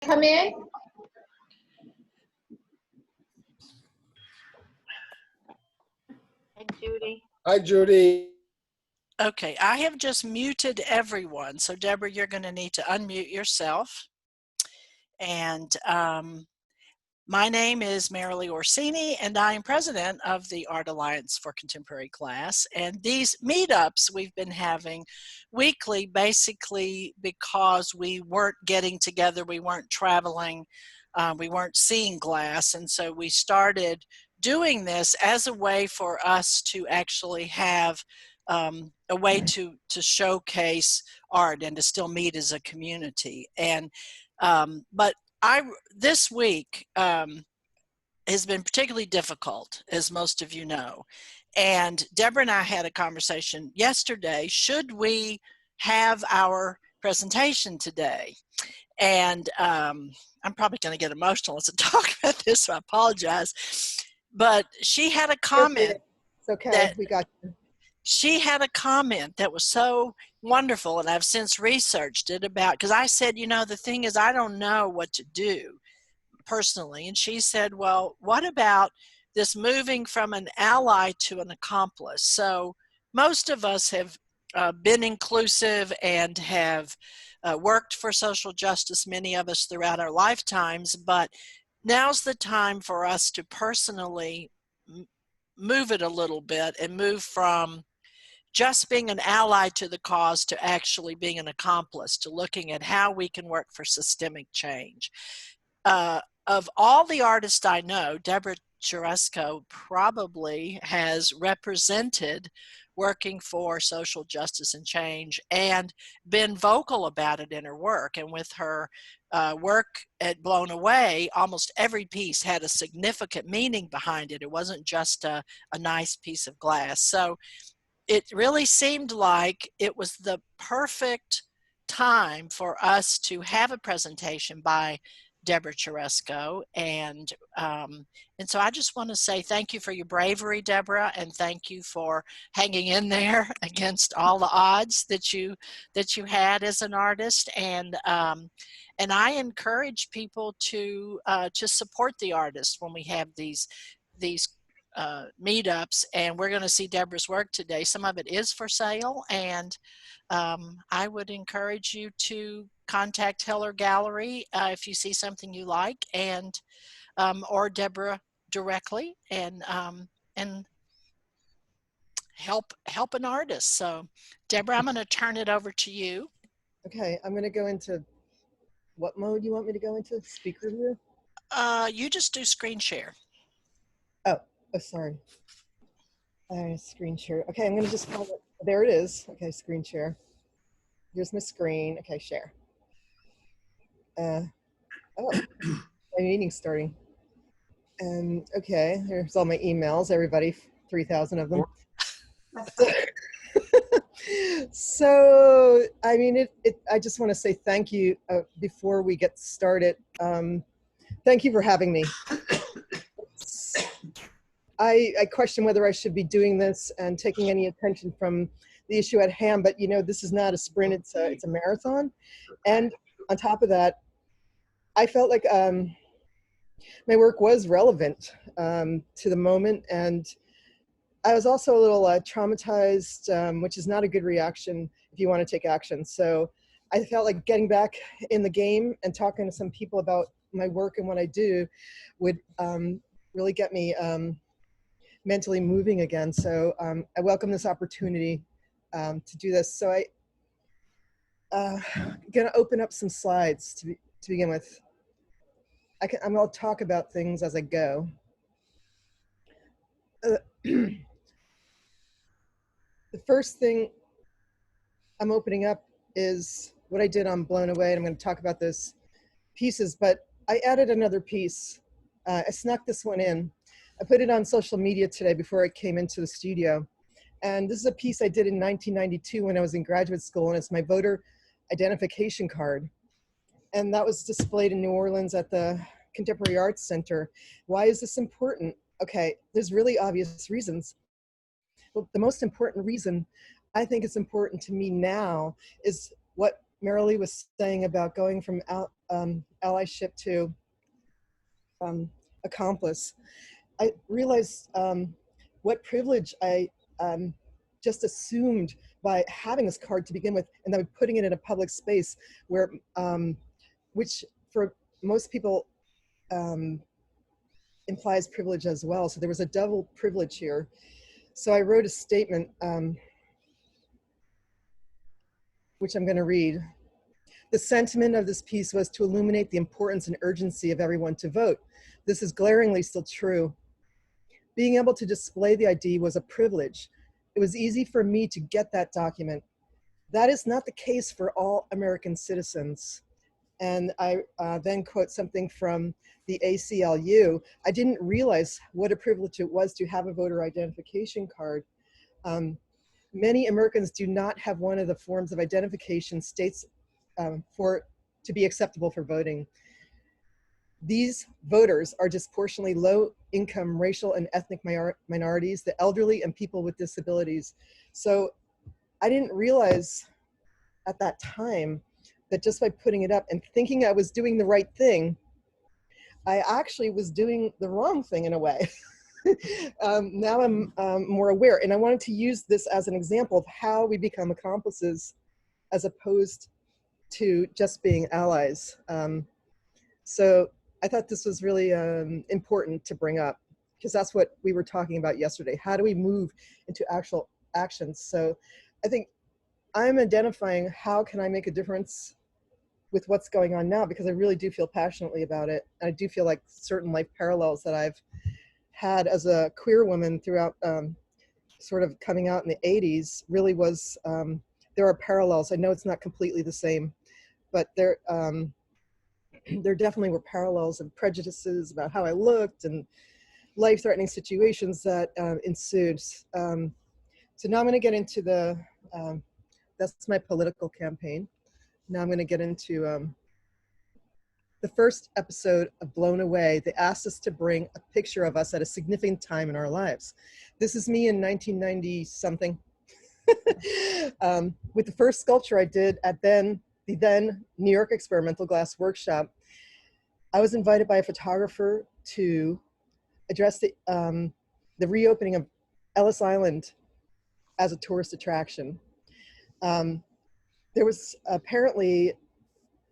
come in? Hey, Judy. Hi, Judy. Okay, I have just muted everyone. So Deborah, you're going to need to unmute yourself. And my name is Marilee Orsini, and I am president of the Art Alliance for Contemporary Class. And these meetups we've been having weekly, basically because we weren't getting together, we weren't traveling, we weren't seeing glass. And so we started doing this as a way for us to actually have a way to showcase art and to still meet as a community. And but this week has been particularly difficult, as most of you know. And Deborah and I had a conversation yesterday. Should we have our presentation today? And I'm probably going to get emotional as I talk about this, so I apologize. But she had a comment. It's okay. We got you. She had a comment that was so wonderful, and I've since researched it about, because I said, you know, the thing is, I don't know what to do personally. And she said, well, what about this moving from an ally to an accomplice? So most of us have been inclusive and have worked for social justice, many of us throughout our lifetimes, but now's the time for us to personally move it a little bit and move from just being an ally to the cause to actually being an accomplice, to looking at how we can work for systemic change. Of all the artists I know, Deborah Czeresko probably has represented working for social justice and change and been vocal about it in her work. And with her work at Blown Away, almost every piece had a significant meaning behind it. It wasn't just a nice piece of glass. So it really seemed like it was the perfect time for us to have a presentation by Deborah Czeresko, and so I just want to say thank you for your bravery, Deborah, and thank you for hanging in there against all the odds that you had as an artist, and I encourage people to support the artists when we have these meetups, and we're going to see Deborah's work today. Some of it is for sale, and I would encourage you to contact Heller Gallery if you see something you like, and or Deborah directly, and help an artist. So Deborah, I'm going to turn it over to you. Okay, I'm going to go into what mode you want me to go into? Speaker view? You just do screen share. Oh, sorry. Screen share. Okay, I'm going to just call it. There it is. Okay, screen share. Here's my screen. Okay, share. Oh, my meeting's starting. And okay, here's all my emails, everybody, 3,000 of them. So, I mean, I just want to say thank you before we get started. Thank you for having me. I question whether I should be doing this and taking any attention from the issue at hand, but you know, this is not a sprint, it's a marathon. And on top of that, I felt like my work was relevant to the moment, and I was also a little traumatized, which is not a good reaction if you want to take action. So I felt like getting back in the game and talking to some people about my work and what I do would really get me mentally moving again. So I welcome this opportunity to do this. So I'm gonna open up some slides to begin with. I'm gonna talk about things as I go. The first thing I'm opening up is what I did on Blown Away, and I'm going to talk about those pieces, but I added another piece. I snuck this one in. I put it on social media today before I came into the studio. And this is a piece I did in 1992 when I was in graduate school, and it's my voter identification card. And that was displayed in New Orleans at the Contemporary Arts Center. Why is this important? Okay, there's really obvious reasons. Well, the most important reason I think it's important to me now is what Marilee was saying about going from allyship to accomplice, I realized what privilege I just assumed by having this card to begin with, and then putting it in a public space where, which for most people implies privilege as well. So there was a double privilege here. So I wrote a statement, which I'm going to read. The sentiment of this piece was to illuminate the importance and urgency of everyone to vote. This is glaringly still true. Being able to display the ID was a privilege. It was easy for me to get that document. That is not the case for all American citizens. And I then quote something from the ACLU. I didn't realize what a privilege it was to have a voter identification card. Many Americans do not have one of the forms of identification states to be acceptable for voting. These voters are disproportionately low-income racial and ethnic minorities, the elderly, and people with disabilities. So I didn't realize at that time that just by putting it up and thinking I was doing the right thing, I actually was doing the wrong thing in a way. Now I'm more aware, and I wanted to use this as an example of how we become accomplices as opposed to just being allies. So I thought this was really important to bring up, because that's what we were talking about yesterday. How do we move into actual actions? So I think I'm identifying how can I make a difference with what's going on now, because I really do feel passionately about it. I do feel like certain life parallels that I've had as a queer woman throughout sort of coming out in the 80s really was, there are parallels. I know it's not completely the same, but there definitely were parallels and prejudices about how I looked and life-threatening situations that ensued. So now I'm going to get into the, that's my political campaign. Now I'm going to get into the first episode of Blown Away. They asked us to bring a picture of us at a significant time in our lives. This is me in 1990 something. With the first sculpture I did at the then New York Experimental Glass Workshop, I was invited by a photographer to address the reopening of Ellis Island as a tourist attraction. There was apparently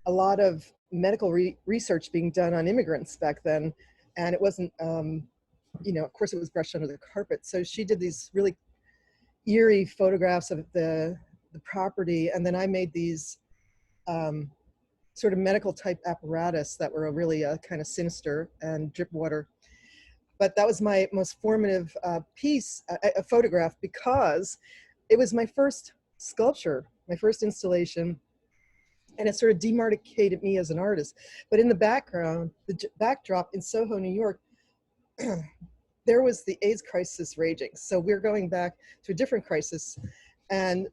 a lot of medical research being done on immigrants back then, and it wasn't, you know, of course it was brushed under the carpet. So she did these really eerie photographs of the property, and then I made these sort of medical type apparatus that were really kind of sinister and drip water. But that was my most formative piece, a photograph, because it was my first sculpture, my first installation, and it sort of demarcated me as an artist. But in the background, the backdrop in Soho, New York, there was the AIDS crisis raging. So we're going back to a different crisis. And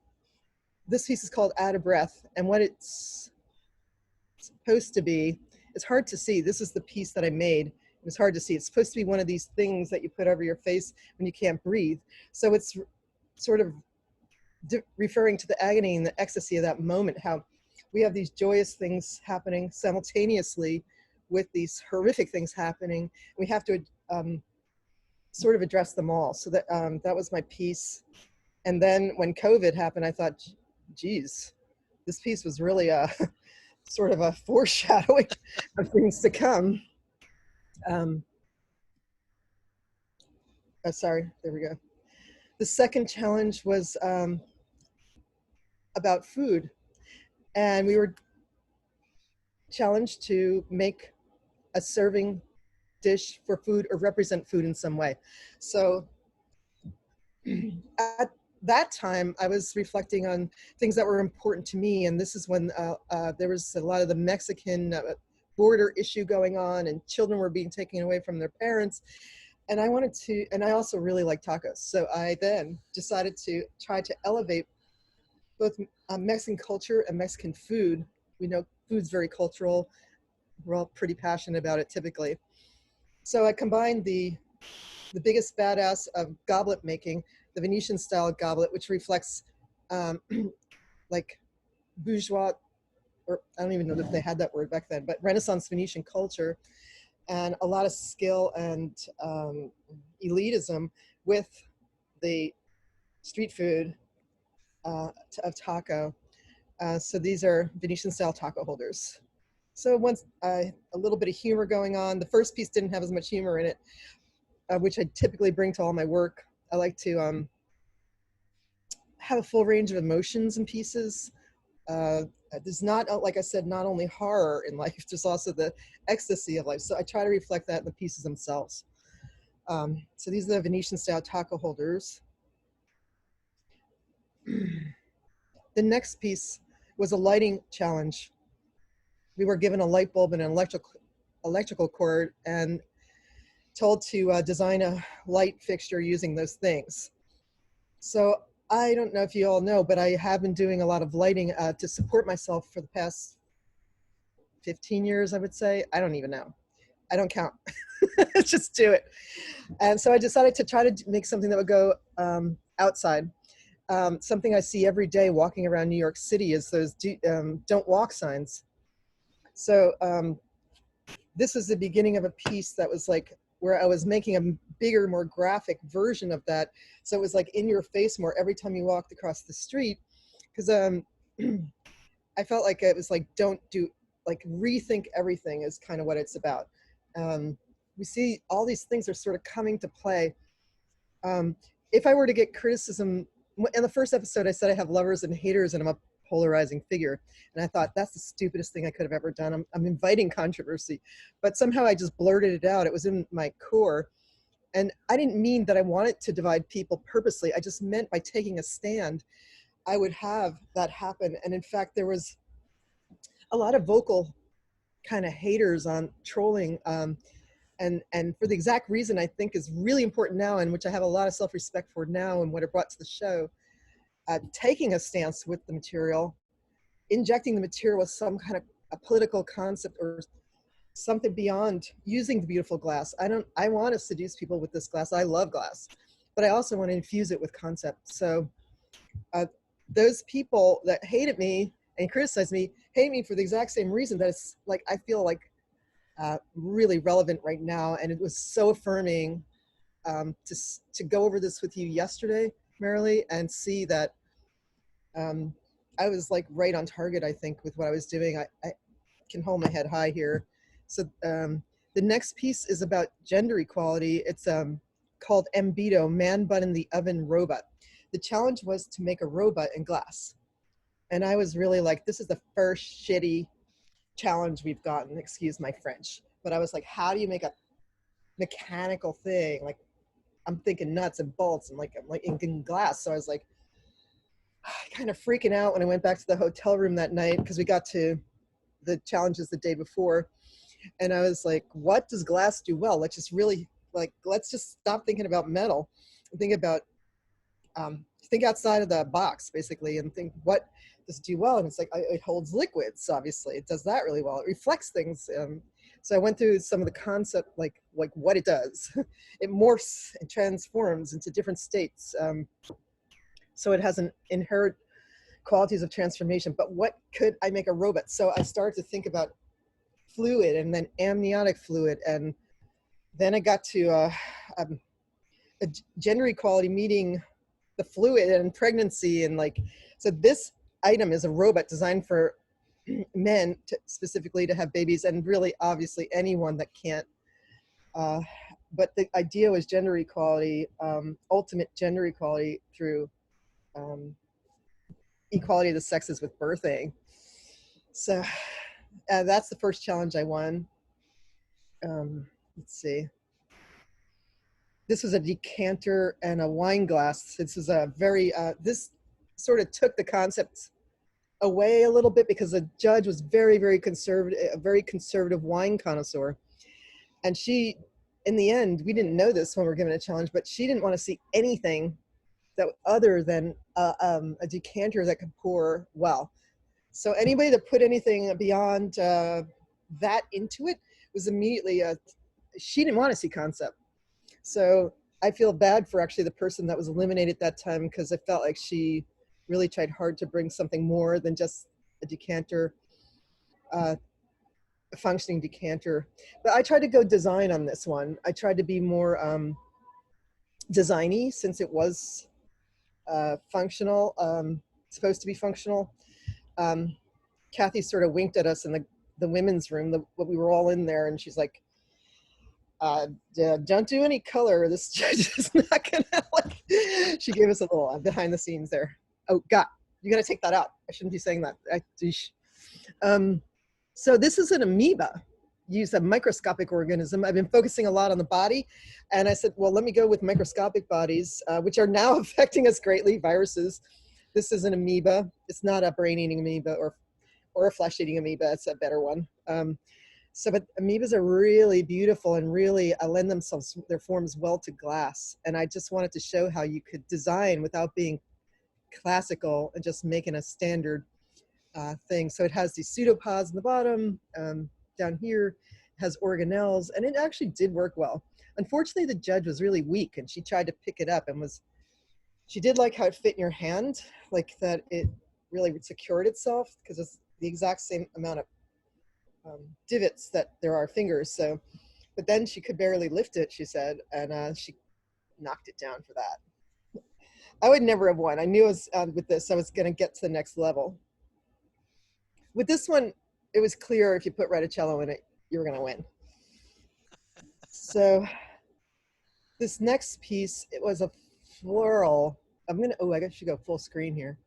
this piece is called Out of Breath. And what it's supposed to be, it's hard to see. This is the piece that I made. It's hard to see. It's supposed to be one of these things that you put over your face when you can't breathe. So it's sort of referring to the agony and the ecstasy of that moment, how we have these joyous things happening simultaneously with these horrific things happening. We have to sort of address them all. So that that was my piece. And then when COVID happened, I thought, geez, this piece was really a sort of a foreshadowing of things to come. Sorry, there we go. The second challenge was about food. And we were challenged to make a serving dish for food or represent food in some way. So at that time, I was reflecting on things that were important to me. And this is when there was a lot of the Mexican border issue going on, and children were being taken away from their parents. And I wanted to, and I also really like tacos. So I then decided to try to elevate both Mexican culture and Mexican food. We know food's very cultural. We're all pretty passionate about it typically. So I combined the biggest badass of goblet making, the Venetian style goblet, which reflects like bourgeois or I don't even know if they had that word back then, but Renaissance Venetian culture, and a lot of skill and elitism with the street food of taco. So these are Venetian style taco holders. So once a little bit of humor going on. The first piece didn't have as much humor in it, which I typically bring to all my work. I like to have a full range of emotions in pieces. There's not, like I said, not only horror in life, there's also the ecstasy of life. So I try to reflect that in the pieces themselves. So these are the Venetian style taco holders. The next piece was a lighting challenge. We were given a light bulb and an electrical cord and told to design a light fixture using those things. So I don't know if you all know, but I have been doing a lot of lighting to support myself for the past 15 years, I would say. I don't even know. I don't count. Just do it. And so I decided to try to make something that would go outside. Something I see every day walking around New York City is those don't walk signs. So this is the beginning of a piece that was like where I was making a bigger, more graphic version of that. So it was like in your face more every time you walked across the street. Because I felt like it was like, don't do, like rethink everything is kind of what it's about. We see all these things are sort of coming to play. If I were to get criticism, in the first episode I said I have lovers and haters and I'm a polarizing figure. And I thought that's the stupidest thing I could have ever done. I'm inviting controversy, but somehow I just blurted it out. It was in my core. And I didn't mean that I wanted to divide people purposely. I just meant by taking a stand, I would have that happen. And in fact, there was a lot of vocal kind of haters on trolling. And for the exact reason I think is really important now, and which I have a lot of self-respect for now and what it brought to the show, taking a stance with the material, injecting the material with some kind of a political concept or something beyond using the beautiful glass. I want to seduce people with this glass. I love glass, but I also want to infuse it with concept. So those people that hated me and criticized me, hate me for the exact same reason that it's like, I feel like really relevant right now. And it was so affirming to go over this with you yesterday, Marilee, and see that I was like right on target, I think, with what I was doing. I can hold my head high here. So the next piece is about gender equality. It's called Embito, Man Bun in the Oven Robot. The challenge was to make a robot in glass. And I was really like, this is the first shitty challenge we've gotten, excuse my French. But I was like, how do you make a mechanical thing? Like, I'm thinking nuts and bolts and I'm like in glass. So I was like, kind of freaking out when I went back to the hotel room that night because we got to the challenges the day before. And I was like, what does glass do well? Let's just really let's just stop thinking about metal and think about, think outside of the box basically and think what does it do well? And it's like, it holds liquids, obviously. It does that really well. It reflects things. So I went through some of the concept, like what it does. It morphs and transforms into different states. So it has an inherent qualities of transformation, but what could I make a robot? So I started to think about fluid and then amniotic fluid. And then I got to a gender equality meeting the fluid and pregnancy. And so this item is a robot designed for men specifically to have babies, and really obviously anyone that can't. But the idea was gender equality, ultimate gender equality through equality of the sexes with birthing. So that's the first challenge I won. Let's see. This was a decanter and a wine glass. This is a very, this sort of took the concept away a little bit because the judge was very, very conservative, a very conservative wine connoisseur. And she, in the end, we didn't know this when we were given a challenge, but she didn't want to see anything that other than a decanter that could pour well. So anybody that put anything beyond that into it was immediately, she didn't want to see concept. So I feel bad for actually the person that was eliminated that time, because I felt like she really tried hard to bring something more than just a decanter. a functioning decanter. But I tried to go design on this one. I tried to be more designy since it was functional, supposed to be functional. Kathy sort of winked at us in the women's room, we were all in there, and she's like, don't do any color. This judge is not gonna like. She gave us a little behind the scenes there. Oh God, you gotta take that out. I shouldn't be saying that. So this is an amoeba. Use a microscopic organism. I've been focusing a lot on the body, and I said, well, let me go with microscopic bodies, which are now affecting us greatly. Viruses. This is an amoeba. It's not a brain-eating amoeba or a flesh-eating amoeba. It's a better one. But amoebas are really beautiful and really lend themselves, their forms well to glass. And I just wanted to show how you could design without being classical and just making a standard thing. So it has these pseudopods in the bottom. Down here has organelles, and it actually did work well. Unfortunately, the judge was really weak, and she tried to pick it up and she did like how it fit in your hand, like that it really secured itself, because it's the exact same amount of divots that there are fingers. So, but then she could barely lift it, she said, and she knocked it down for that. I would never have won. I knew with this, I was going to get to the next level. With this one, it was clear if you put reticello in it, you were going to win. So this next piece, it was a floral. I should go full screen here.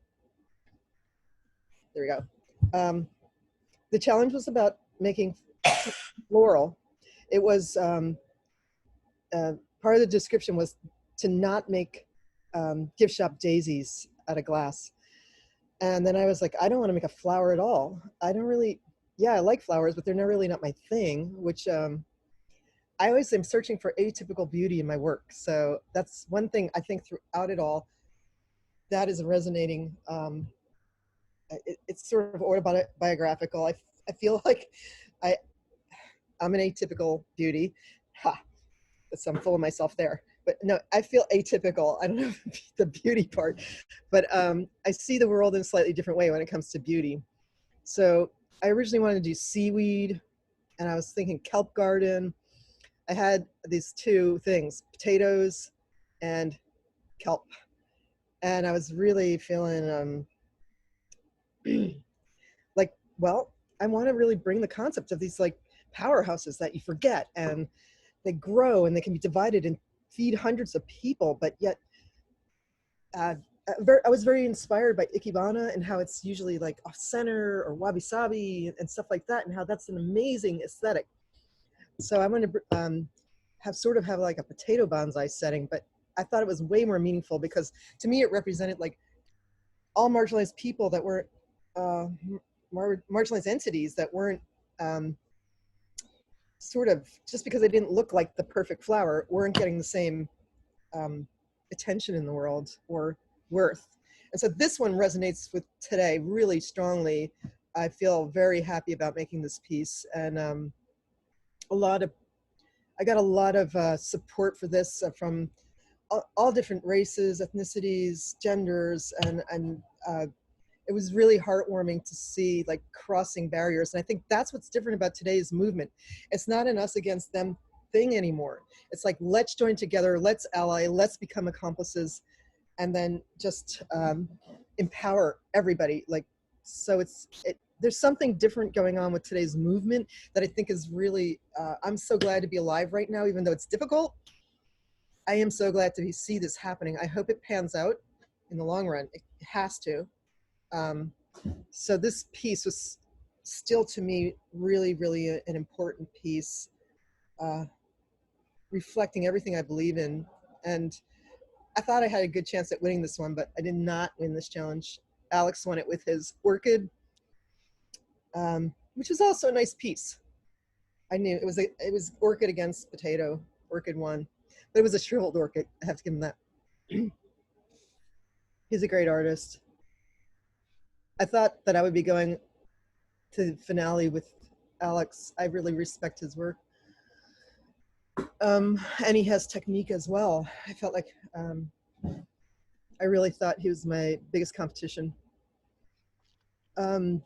There we go. The challenge was about making floral. It was, part of the description was to not make gift shop daisies out of glass. And then I was like, I don't want to make a flower at all. I don't really, I like flowers, but they're not really not my thing, which I always am searching for atypical beauty in my work. So that's one thing I think throughout it all, that is resonating. It's sort of autobiographical. I feel like I'm an atypical beauty. So I'm full of myself there. But no, I feel atypical. I don't know the beauty part, but I see the world in a slightly different way when it comes to beauty. So I originally wanted to do seaweed, and I was thinking kelp garden. I had these two things, potatoes and kelp. And I was really feeling like, well, I want to really bring the concept of these like powerhouses that you forget, and they grow and they can be divided and feed hundreds of people, but yet I was very inspired by Ikebana and how it's usually like off center or wabi sabi and stuff like that, and how that's an amazing aesthetic. So I'm going to have like a potato bonsai setting, but I thought it was way more meaningful because to me it represented like all marginalized people that were marginalized entities that weren't sort of, just because they didn't look like the perfect flower, weren't getting the same attention in the world or worth. And so this one resonates with today really strongly. I feel very happy about making this piece, and I got a lot of support for this from all different races, ethnicities, genders, and it was really heartwarming to see like crossing barriers. And I think that's what's different about today's movement. It's not an us against them thing anymore. It's like, let's join together, let's ally, let's become accomplices, and then just empower everybody. Like, so there's something different going on with today's movement that I think is really, I'm so glad to be alive right now, even though it's difficult. I am so glad to see this happening. I hope it pans out in the long run. It has to. So this piece was still to me really, really an important piece, reflecting everything I believe in. And I thought I had a good chance at winning this one, but I did not win this challenge. Alex won it with his orchid, which is also a nice piece. I knew it was orchid against potato. Orchid won, but it was a shriveled orchid. I have to give him that. He's a great artist. I thought that I would be going to the finale with Alex. I really respect his work. And he has technique as well. I felt like I really thought he was my biggest competition.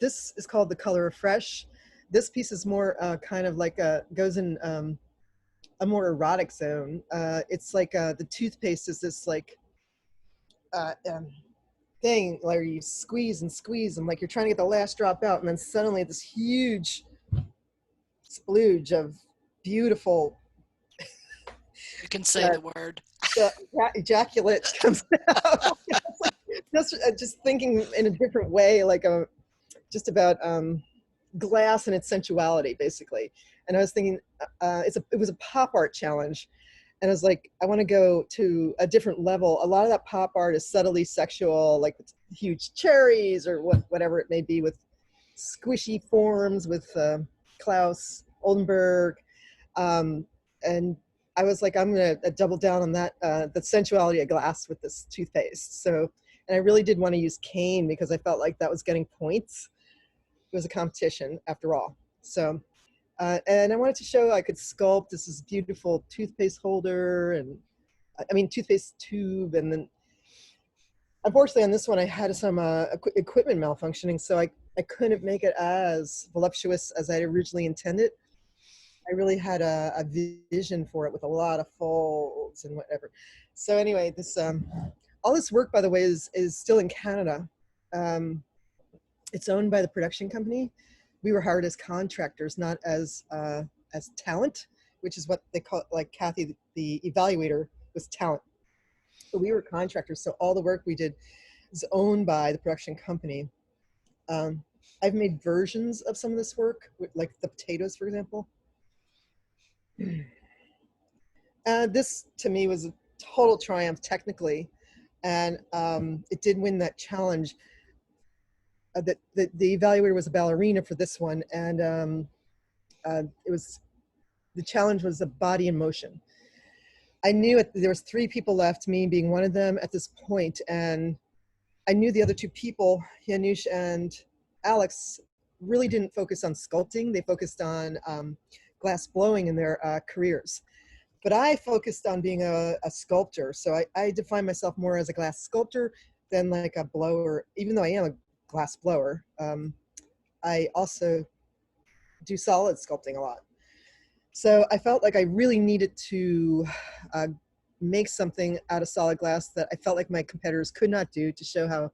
This is called The Color of Fresh. this piece is more kind of like goes in a more erotic zone. It's like the toothpaste is this like uh, um, thing where you squeeze and squeeze and like you're trying to get the last drop out, and then suddenly this huge splooge of beautiful You can say uh, the word. ejaculate comes out. It's like just thinking in a different way, like just about glass and its sensuality, basically. And I was thinking, it was a pop art challenge, and I was like, I want to go to a different level. A lot of that pop art is subtly sexual, like with huge cherries or whatever it may be, with squishy forms, with Klaus Oldenburg, and I was like, I'm gonna double down on that, the sensuality of glass with this toothpaste. So, and I really did want to use cane because I felt like that was getting points. It was a competition after all. So, and I wanted to show I could sculpt. This is beautiful toothpaste holder, and I mean toothpaste tube, and then unfortunately on this one I had some equipment malfunctioning, so I couldn't make it as voluptuous as I originally intended. I really had a vision for it with a lot of folds and whatever. So anyway, this all this work, by the way, is still in Canada. It's owned by the production company. We were hired as contractors, not as talent, which is what they call, like Kathy, the evaluator, was talent. But we were contractors, so all the work we did is owned by the production company. I've made versions of some of this work, like the potatoes, for example. This, to me, was a total triumph technically, and it did win that challenge. The evaluator was a ballerina for this one, and it was, the challenge was a body in motion. I knew there was 3 people left, me being one of them at this point, and I knew the other 2 people, Yanush and Alex, really didn't focus on sculpting. They focused on glass blowing in their careers. But I focused on being a sculptor. So I define myself more as a glass sculptor than like a blower, even though I am a glass blower. I also do solid sculpting a lot. So I felt like I really needed to make something out of solid glass that I felt like my competitors could not do, to show how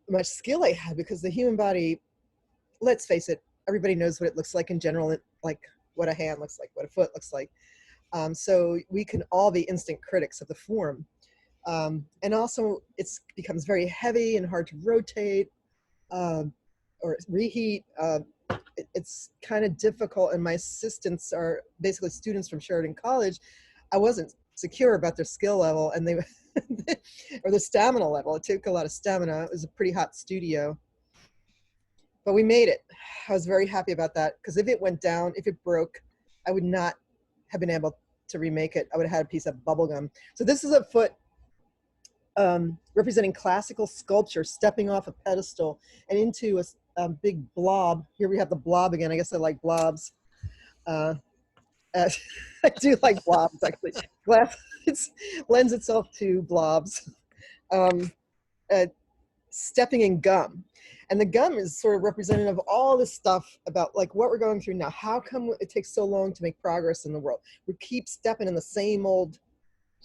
much skill I had, because the human body, let's face it, everybody knows what it looks like in general, like what a hand looks like, what a foot looks like. So we can all be instant critics of the form. And also it becomes very heavy and hard to rotate or reheat. It's kind of difficult, and my assistants are basically students from Sheridan College. I wasn't secure about their skill level, and they or the stamina level. It took a lot of stamina. It was a pretty hot studio, but we made it. I was very happy about that, because if it went down, if it broke, I would not have been able to remake it. I would have had a piece of bubble gum. So this is a foot representing classical sculpture stepping off a pedestal and into a big blob. Here we have the blob again. I guess I like blobs. I do like blobs, actually. Glass lends itself to blobs. Um, stepping in gum. And the gum is sort of representative of all this stuff about like what we're going through now. How come it takes so long to make progress in the world? We keep stepping in the same old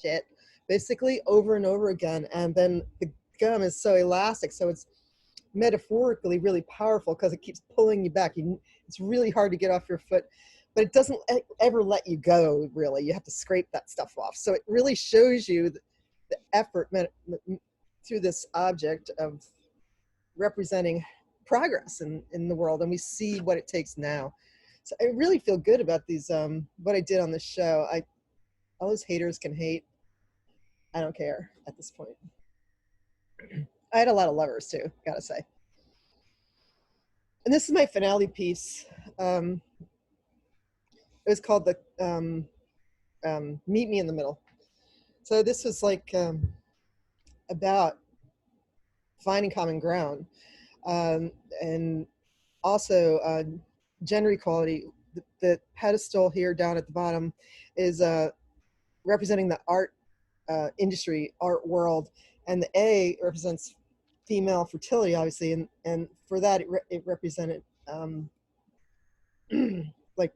shit, basically over and over again. And then the gum is so elastic, so it's metaphorically really powerful because it keeps pulling you back. It's really hard to get off your foot, but it doesn't ever let you go, really. You have to scrape that stuff off. So it really shows you the effort through this object of representing progress in the world, and we see what it takes now. So I really feel good about these, what I did on this show. All those haters can hate. I don't care at this point. I had a lot of lovers too, gotta say. And this is my finale piece. It was called the Meet Me in the Middle. So this was like about finding common ground, and also gender equality. The pedestal here down at the bottom is representing the art industry, art world, and the A represents female fertility, obviously, and for that it represented like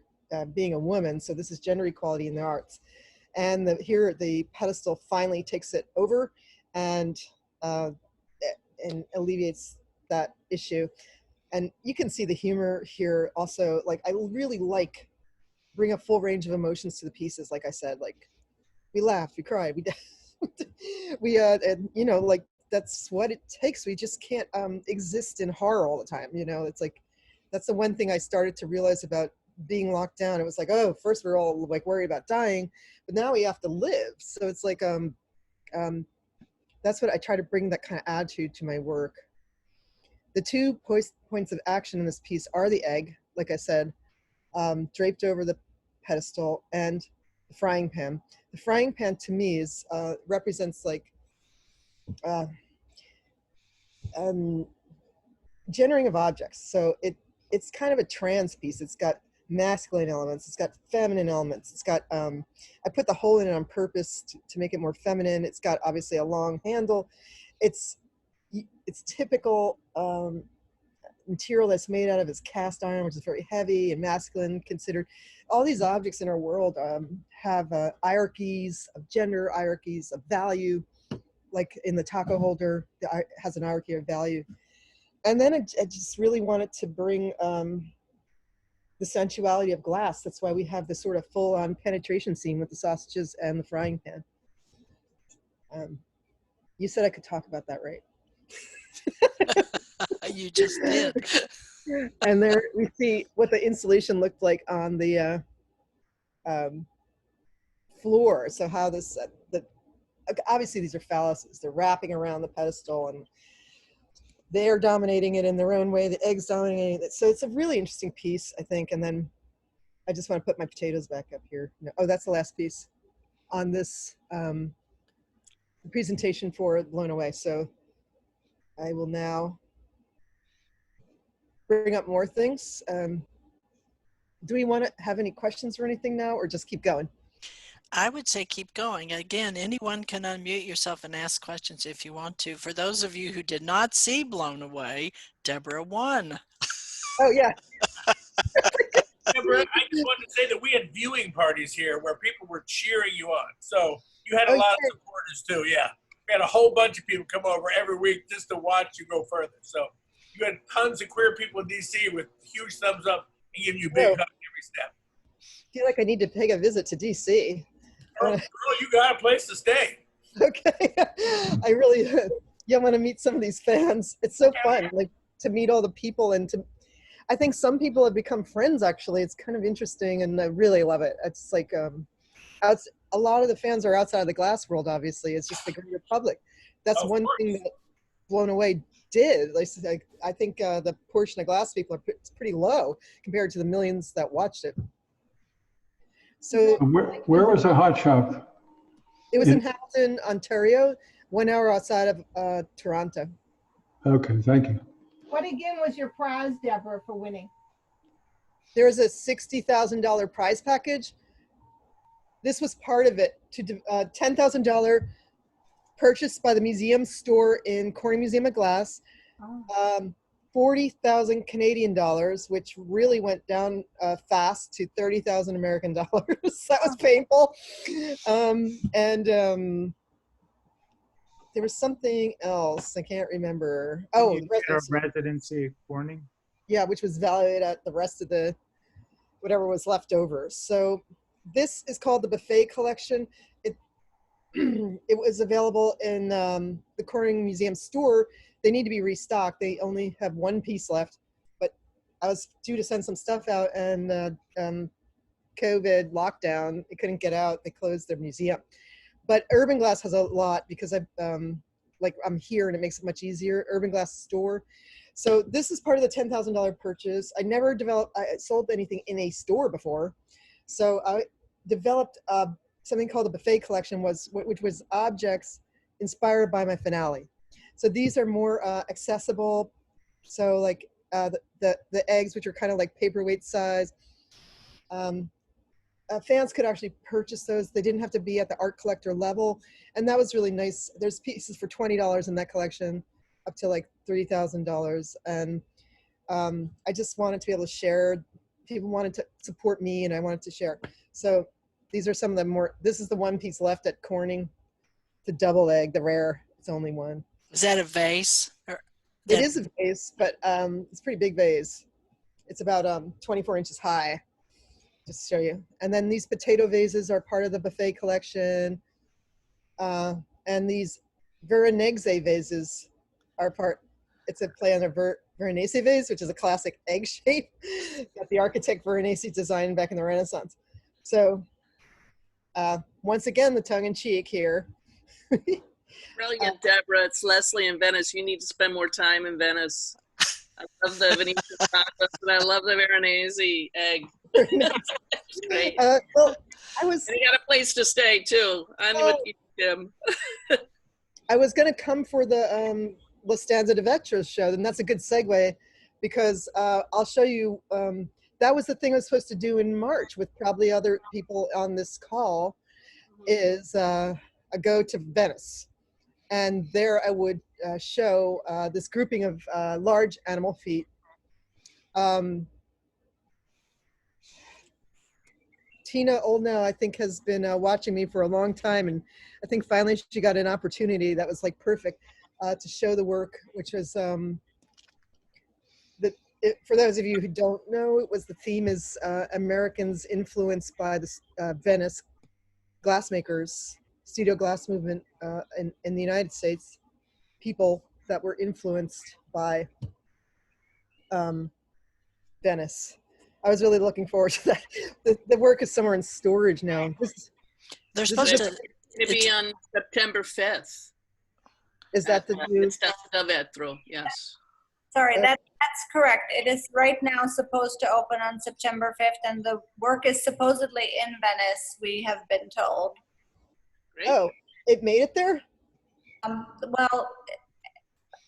being a woman. So this is gender equality in the arts. And here the pedestal finally takes it over and alleviates that issue. And you can see the humor here also. Like, I really like bring a full range of emotions to the pieces. Like I said, like we laughed, we cried, and you know, like that's what it takes. We just can't exist in horror all the time. You know, it's like, that's the one thing I started to realize about being locked down. It was like, oh, first we're all like worried about dying, but now we have to live. So it's like, that's what I try to bring, that kind of attitude to my work. The two points of action in this piece are the egg, like I said, draped over the pedestal, and the frying pan. The frying pan to me is represents like uh, gendering of objects. So it's kind of a trans piece. It's got masculine elements, it's got feminine elements, it's got I put the hole in it on purpose to make it more feminine. It's got obviously a long handle. It's typical material that's made out of is cast iron, which is very heavy and masculine considered. All these objects in our world have hierarchies of gender, hierarchies of value. Like in the taco holder, it has an hierarchy of value. And then I just really wanted to bring the sensuality of glass. That's why we have this sort of full-on penetration scene with the sausages and the frying pan. You said I could talk about that, right? You just did. And there we see what the installation looked like on the floor. So how this, obviously these are phalluses. They're wrapping around the pedestal and they're dominating it in their own way. The egg's dominating it. So it's a really interesting piece, I think. And then I just want to put my potatoes back up here. No, oh, that's the last piece on this presentation for Blown Away. So I will now bring up more things. Do we want to have any questions or anything now, or just keep going? I would say keep going. Again, anyone can unmute yourself and ask questions if you want to. For those of you who did not see Blown Away, Deborah won. Oh, yeah. Deborah, I just wanted to say that we had viewing parties here where people were cheering you on. So you had a lot of supporters too, yeah. We had a whole bunch of people come over every week just to watch you go further. So you had tons of queer people in DC with huge thumbs up and giving you big hugs every step. I feel like I need to pay a visit to DC. Girl, you got a place to stay. Okay. I really, yeah, I want to meet some of these fans. It's so fun, like, to meet all the people, and I think some people have become friends, actually. It's kind of interesting, and I really love it. It's like, a lot of the fans are outside of the glass world, obviously. It's just the greater public. That's one thing that Blown Away did. Like, I think the portion of glass people are pretty low compared to the millions that watched it. So where was the hot shop? It was in Hamilton, Ontario, 1 hour outside of Toronto. Okay, thank you. What again was your prize, Deborah, for winning? There's a $60,000 prize package. This was part of it, to $10,000 purchased by the museum store in Corning Museum of Glass. 40,000 Canadian dollars, which really went down fast to 30,000 American dollars. That was painful. There was something else I can't remember. Oh, the residency at Corning. Yeah, which was valued at the rest of the whatever was left over. So this is called the Buffet Collection. It was available in the Corning Museum store. They need to be restocked. They only have one piece left, but I was due to send some stuff out, and COVID lockdown, it couldn't get out. They closed their museum. But Urban Glass has a lot because I'm here and it makes it much easier. Urban Glass store. So this is part of the $10,000 purchase. I sold anything in a store before. So I developed something called the Buffet Collection, which was objects inspired by my finale. So these are more accessible. So like the eggs, which are kind of like paperweight size. Fans could actually purchase those. They didn't have to be at the art collector level. And that was really nice. There's pieces for $20 in that collection, up to like $3,000. And I just wanted to be able to share people wanted to support me and I wanted to share. So these are some of the more, this is the one piece left at Corning, the double egg, the rare, it's only one. Is that a vase? It is a vase, but it's a pretty big vase. It's about 24 inches high, just to show you. And then these potato vases are part of the buffet collection. And these Veronese vases are part, it's a play on a Veronese vase, which is a classic egg shape that the architect Veronese designed back in the Renaissance. So once again, the tongue-in-cheek here. Brilliant, Deborah. It's Leslie in Venice. You need to spend more time in Venice. I love the Venetian conquest, and I love the Veronese egg. Great. Well, I was. And you got a place to stay too. I'm with you, Jim. I was going to come for the La Stanza di Vetro show, and that's a good segue because I'll show you. That was the thing I was supposed to do in March with probably other people on this call. Is a go to Venice. And there I would show this grouping of large animal feet. Tina Oldnow, I think, has been watching me for a long time. And I think finally she got an opportunity that was like perfect to show the work, which was, for those of you who don't know, it was the theme is Americans influenced by the Venice glassmakers, studio glass movement in the United States, people that were influenced by Venice. I was really looking forward to that. The work is somewhere in storage now. They're supposed to be on September 5th. Is that the new? Stanza di Vetro, yes. Sorry, that's correct. It is right now supposed to open on September 5th, and the work is supposedly in Venice, we have been told. Great. Oh, it made it there? Well,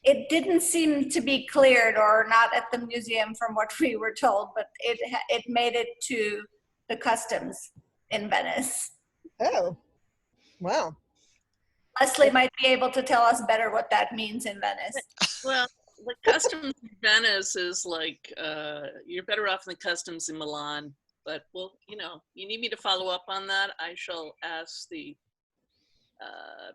it didn't seem to be cleared or not at the museum from what we were told, but it made it to the customs in Venice. Oh, wow. Leslie might be able to tell us better what that means in Venice. Well, the customs in Venice is like, you're better off than customs in Milan. But, well, you know, you need me to follow up on that. I shall ask the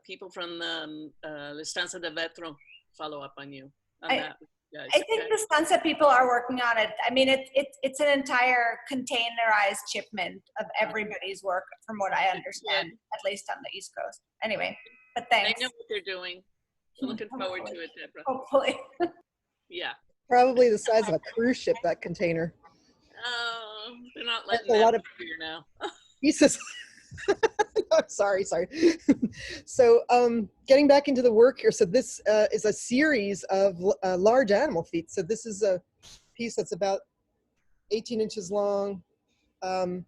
people from the La Stanza di Vetro follow up on you on that. Guys, I think the Stanza people are working on it. I mean, it's an entire containerized shipment of everybody's work, from what I understand, at least on the East Coast. Anyway, but thanks. They know what they're doing. So looking forward to it, Deborah. Hopefully. Yeah. Probably the size of a cruise ship, that container. Oh, they're not letting That's a lot that of here now. pieces. sorry. So getting back into the work here. So this is a series of large animal feet. So this is a piece that's about 18 inches long. They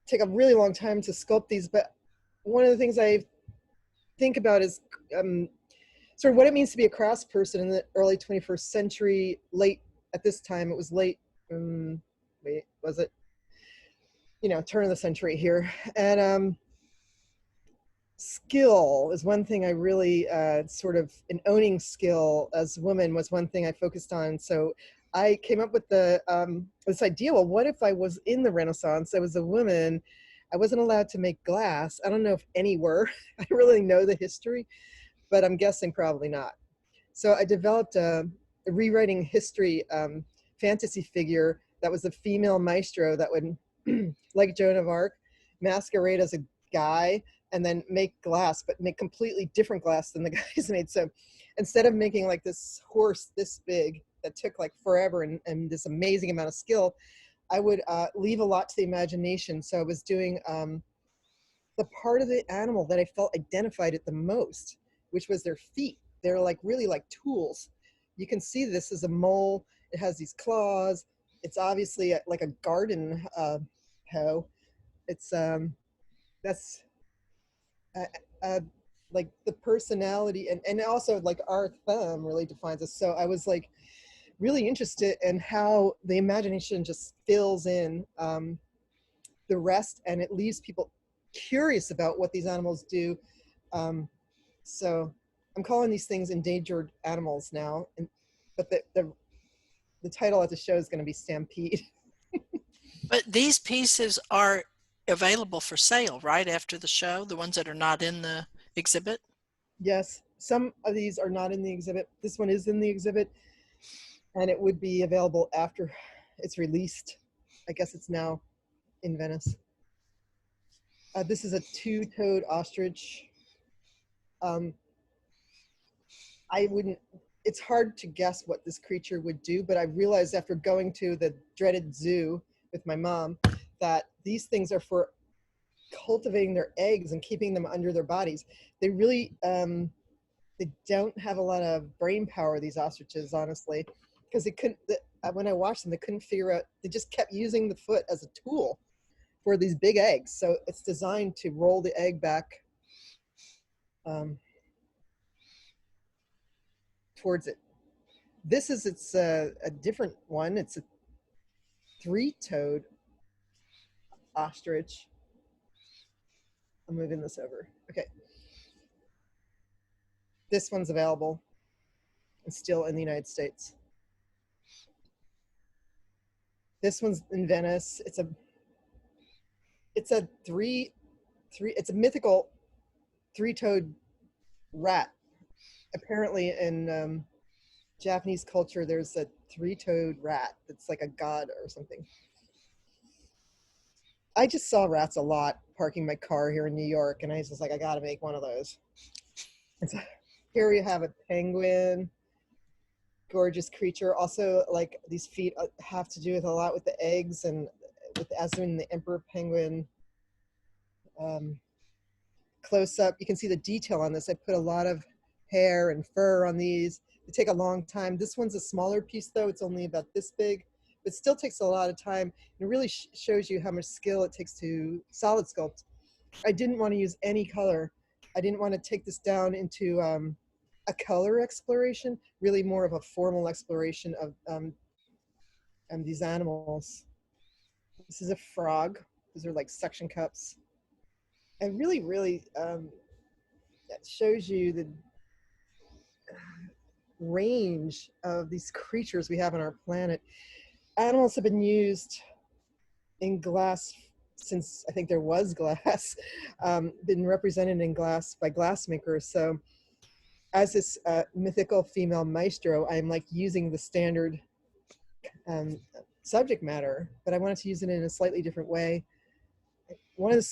take a really long time to sculpt these, but one of the things I think about is sort of what it means to be a craftsperson in the early 21st century, at this time, it was late, was it? Turn of the century here. And skill is one thing I really sort of, an owning skill as a woman was one thing I focused on. So I came up with this idea, well, what if I was in the Renaissance, I was a woman, I wasn't allowed to make glass. I don't know if any were. I don't really know the history, but I'm guessing probably not. So I developed a rewriting history fantasy figure that was a female maestro that would, like Joan of Arc, masquerade as a guy and then make glass, but make completely different glass than the guys made. So instead of making like this horse this big that took like forever and this amazing amount of skill, I would leave a lot to the imagination. So I was doing the part of the animal that I felt identified it the most, which was their feet. They're like really like tools. You can see this is a mole. It has these claws. It's obviously like a garden hoe. It's that's like the personality and also like our thumb really defines us. So I was like really interested in how the imagination just fills in the rest, and it leaves people curious about what these animals do. So I'm calling these things endangered animals now, but the title of the show is going to be Stampede. But these pieces are available for sale right after the show, the ones that are not in the exhibit? Yes, some of these are not in the exhibit. This one is in the exhibit, and it would be available after it's released. I guess it's now in Venice. This is a two-toed ostrich. I wouldn't, it's hard to guess what this creature would do, but I realized after going to the dreaded zoo with my mom that these things are for cultivating their eggs and keeping them under their bodies. They really, they don't have a lot of brain power, these ostriches, honestly, because they couldn't, when I watched them, they couldn't figure out, they just kept using the foot as a tool for these big eggs. So it's designed to roll the egg back towards it. This is, it's a different one. It's a three-toed ostrich. I'm moving this over. Okay. This one's available and still in the United States. This one's in Venice. It's a mythical three-toed rat. Apparently in Japanese culture, there's a three-toed rat that's like a god or something. I just saw rats a lot parking my car here in New York, and I was just like, I gotta make one of those. And so here we have a penguin, gorgeous creature. Also, like, these feet have to do with a lot with the eggs, and with, as in the emperor penguin. Close up, you can see the detail on this. I put a lot of hair and fur on these. They take a long time. This one's a smaller piece though. It's only about this big, but still takes a lot of time. It really shows you how much skill it takes to solid sculpt. I didn't want to use any color. I didn't want to take this down into a color exploration, really more of a formal exploration of these animals. This is a frog. These are like suction cups. And really, really, that shows you the range of these creatures we have on our planet. Animals have been used in glass since I think there was glass, been represented in glass by glassmakers. So as this mythical female maestro, I'm like using the standard subject matter, but I wanted to use it in a slightly different way. One of the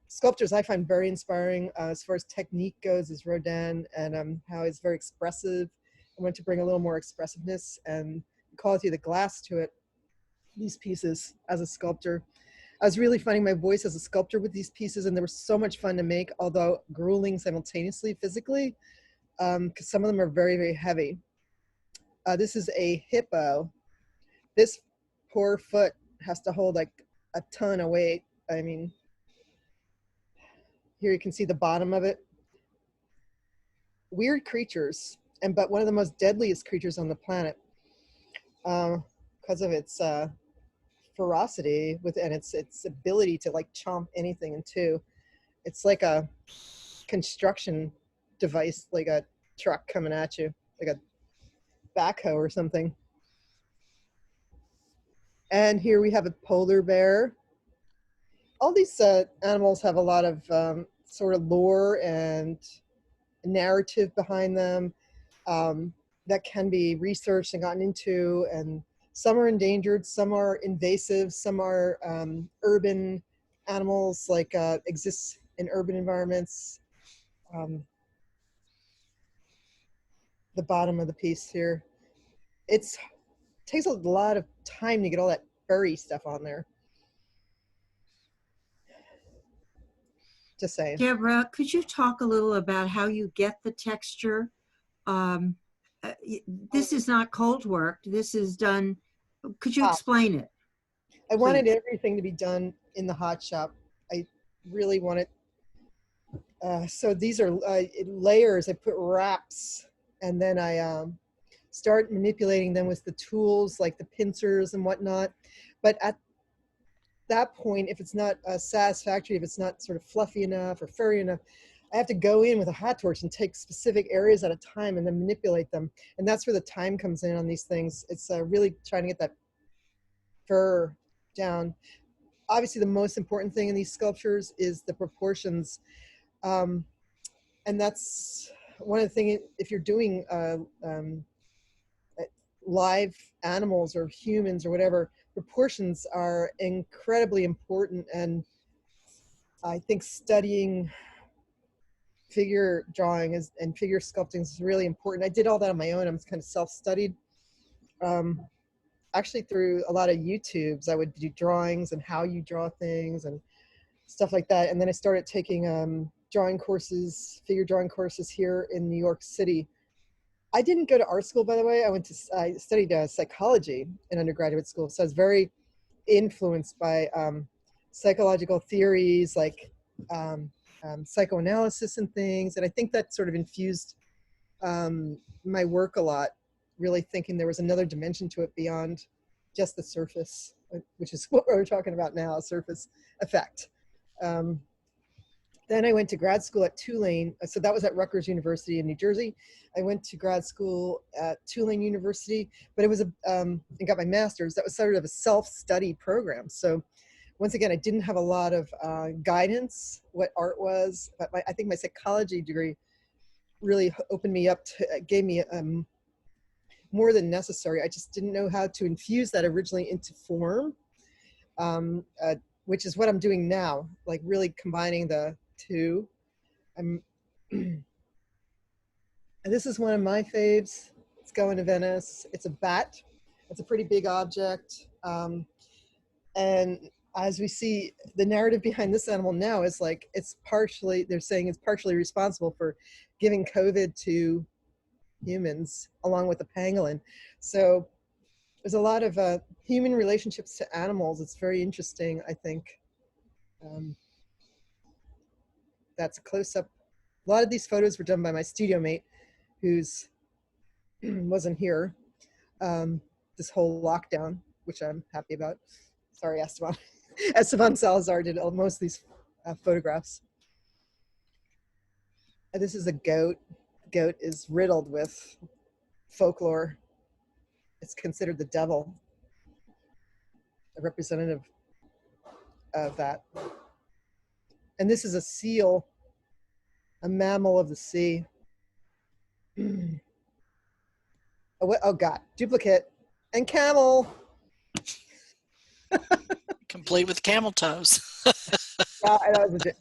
sculptors I find very inspiring as far as technique goes is Rodin, and how it's very expressive. I want to bring a little more expressiveness and quality of the glass to it, these pieces, as a sculptor. I was really finding my voice as a sculptor with these pieces, and they were so much fun to make, although grueling simultaneously physically, because some of them are very, very heavy. This is a hippo. This poor foot has to hold like a ton of weight. I mean, here you can see the bottom of it. Weird creatures, but one of the most deadliest creatures on the planet because of its ferocity and its ability to like chomp anything in two. It's like a construction device, like a truck coming at you, like a backhoe or something. And here we have a polar bear. All these animals have a lot of sort of lore and narrative behind them that can be researched and gotten into, and some are endangered, some are invasive, some are urban animals, like exist in urban environments. The bottom of the piece here, it takes a lot of time to get all that furry stuff on there. Just saying. Deborah, could you talk a little about how you get the texture? This is not cold work. This is done. Could you explain it? I wanted everything to be done in the hot shop. I really wanted, so these are layers. I put wraps, and then I start manipulating them with the tools like the pincers and whatnot. But at that point, if it's not satisfactory, if it's not sort of fluffy enough or furry enough, I have to go in with a hot torch and take specific areas at a time and then manipulate them. And that's where the time comes in on these things. It's really trying to get that fur down. Obviously, the most important thing in these sculptures is the proportions. And that's one of the things, if you're doing live animals or humans or whatever, proportions are incredibly important. And I think studying figure drawing and figure sculpting is really important. I did all that on my own. I'm kind of self-studied. Actually, through a lot of YouTubes, I would do drawings and how you draw things and stuff like that. And then I started taking drawing courses, figure drawing courses here in New York City. I didn't go to art school, by the way. I studied psychology in undergraduate school. So I was very influenced by psychological theories like psychoanalysis and things. And I think that sort of infused my work a lot, really thinking there was another dimension to it beyond just the surface, which is what we're talking about now, surface effect. Then I went to grad school at Tulane. So that was at Rutgers University in New Jersey. I went to grad school at Tulane University, but it was and got my master's. That was sort of a self-study program. So once again, I didn't have a lot of guidance what art was, but I think my psychology degree really opened me up to, gave me more than necessary. I just didn't know how to infuse that originally into form, which is what I'm doing now, like really combining the two. And this is one of my faves. It's going to Venice. It's a bat. It's a pretty big object. And as we see, the narrative behind this animal now is like, it's partially, they're saying it's partially responsible for giving COVID to humans along with the pangolin. So there's a lot of human relationships to animals. It's very interesting, I think. That's a close-up. A lot of these photos were done by my studio mate, who's wasn't here this whole lockdown, which I'm happy about. Sorry, Esteban. Esteban Salazar did most of these photographs. And this is a goat. Goat is riddled with folklore. It's considered the devil, a representative of that. And this is a seal, a mammal of the sea. Oh God, duplicate and camel. Complete with camel toes. That was legit.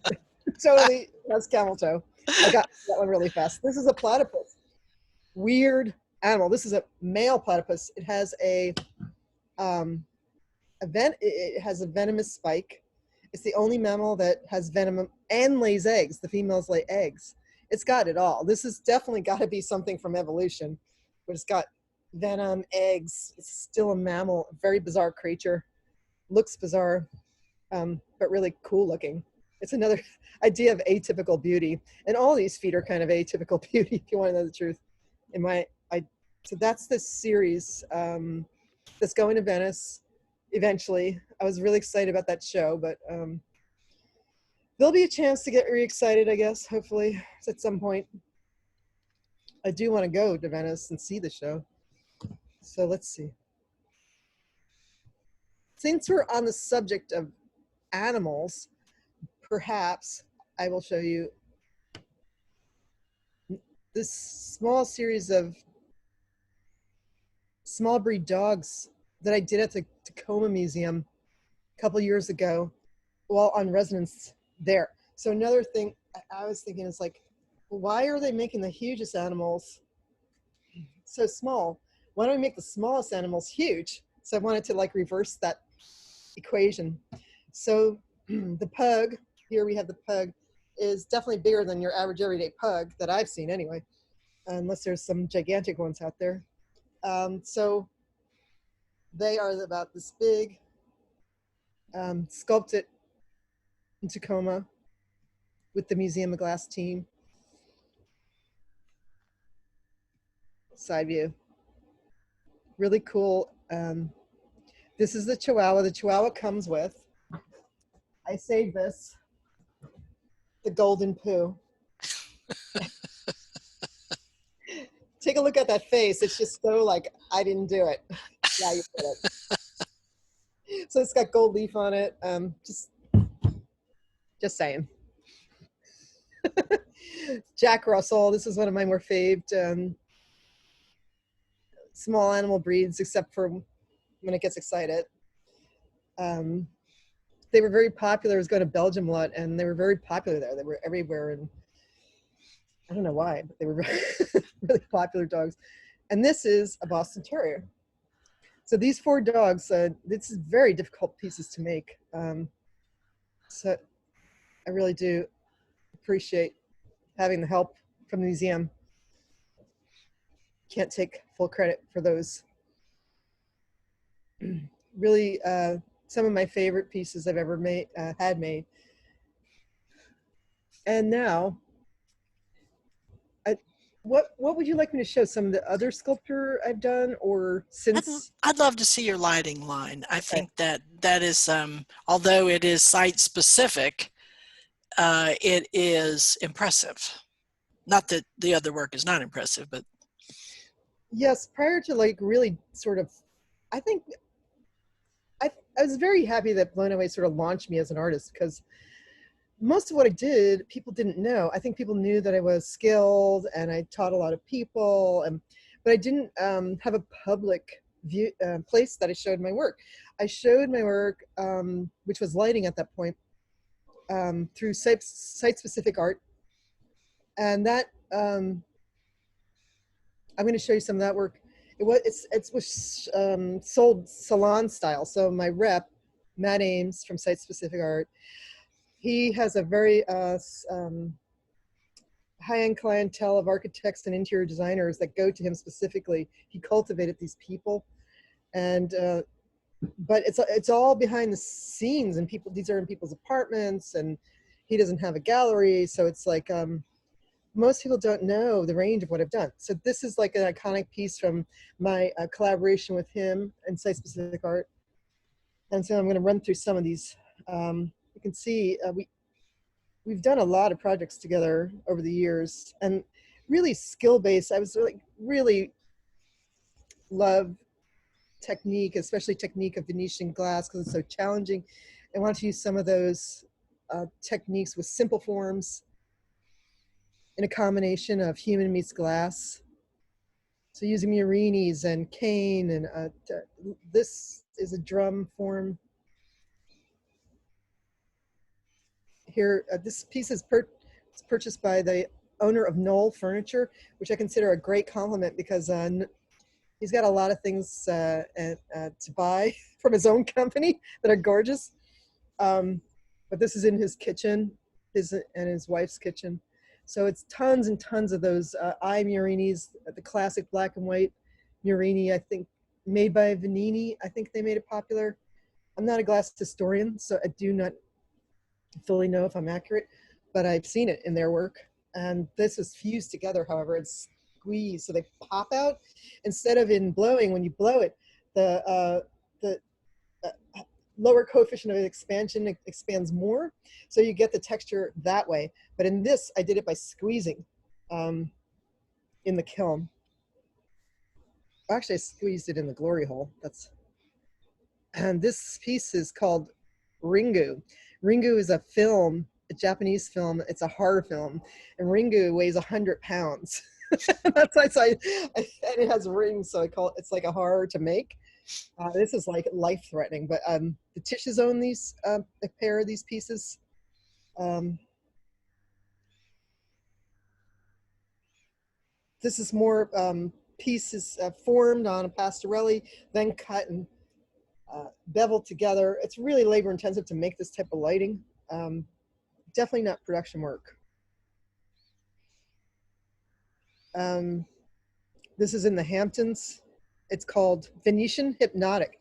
Totally, that's camel toe. I got that one really fast. This is a platypus. Weird animal. This is a male platypus. It has it has a venomous spike. It's the only mammal that has venom and lays eggs. The females lay eggs. It's got it all. This has definitely got to be something from evolution, but it's got venom, eggs. It's still a mammal. A very bizarre creature. Looks bizarre, but really cool looking. It's another idea of atypical beauty. And all these feet are kind of atypical beauty, if you want to know the truth. So that's this series that's going to Venice eventually. I was really excited about that show, but there'll be a chance to get re-excited, I guess, hopefully, at some point. I do want to go to Venice and see the show. So let's see. Since we're on the subject of animals, perhaps I will show you this small series of small breed dogs that I did at the Tacoma Museum a couple years ago while on residence there. So another thing I was thinking is like, why are they making the hugest animals so small? Why don't we make the smallest animals huge? So I wanted to like reverse that equation. So the pug, here we have the pug, is definitely bigger than your average everyday pug that I've seen anyway, unless there's some gigantic ones out there. So they are about this big, sculpted in Tacoma with the Museum of Glass team. Side view. Really cool. This is the Chihuahua. The Chihuahua comes with, I saved this, the golden poo. Take a look at that face. It's just so like, I didn't do it. Yeah, you did it. So it's got gold leaf on it. Just saying. Jack Russell, this is one of my more faved small animal breeds, except for when it gets excited. They were very popular. I was going to Belgium a lot, and they were very popular there. They were everywhere, and I don't know why, but they were really popular dogs. And this is a Boston Terrier. So these 4 dogs, this is very difficult pieces to make. So I really do appreciate having the help from the museum. Can't take full credit for those. Really, some of my favorite pieces I've ever had made. And now, what would you like me to show? Some of the other sculpture I've done, or since? I'd love to see your lighting line. I think that is, although it is site specific, it is impressive. Not that the other work is not impressive, but. Yes, prior to like really sort of, I think I was very happy that Blown Away sort of launched me as an artist, because most of what I did, people didn't know. I think people knew that I was skilled and I taught a lot of people, but I didn't have a public place that I showed my work. I showed my work, which was lighting at that point, through site-specific art. And that, I'm going to show you some of that work. It was sold salon style. So my rep, Matt Ames from Site Specific Art, he has a very high-end clientele of architects and interior designers that go to him specifically. He cultivated these people, and but it's all behind the scenes, and these are in people's apartments, and he doesn't have a gallery, so it's like most people don't know the range of what I've done. So this is like an iconic piece from my collaboration with him and Site Specific Art. And so I'm going to run through some of these. You can see we've done a lot of projects together over the years, and really skill-based. I was really love technique, especially technique of Venetian glass, because it's so challenging. I want to use some of those techniques with simple forms in a combination of human meets glass. So using Murinis and cane, and this is a drum form. Here, this piece is purchased by the owner of Knoll Furniture, which I consider a great compliment, because he's got a lot of things to buy from his own company that are gorgeous. But this is in his kitchen, and his wife's kitchen. So it's tons and tons of those eye Murinis, the classic black and white Murini, I think made by Vanini. I think they made it popular. I'm not a glass historian, so I do not fully know if I'm accurate, but I've seen it in their work. And this is fused together, however, it's squeezed, so they pop out. Instead of in blowing, when you blow it, the lower coefficient of expansion expands more, so you get the texture that way. But in this, I did it by squeezing in the kiln. Actually, I squeezed it in the glory hole. And this piece is called Ringu. Ringu is a film, a Japanese film. It's a horror film, and Ringu weighs 100 pounds. That's why and it has rings, so it's like a horror to make. This is like life-threatening, but the Tisches own these, a pair of these pieces. This is more pieces formed on a pastorelli, then cut and beveled together. It's really labor-intensive to make this type of lighting. Definitely not production work. This is in the Hamptons. It's called Venetian Hypnotic.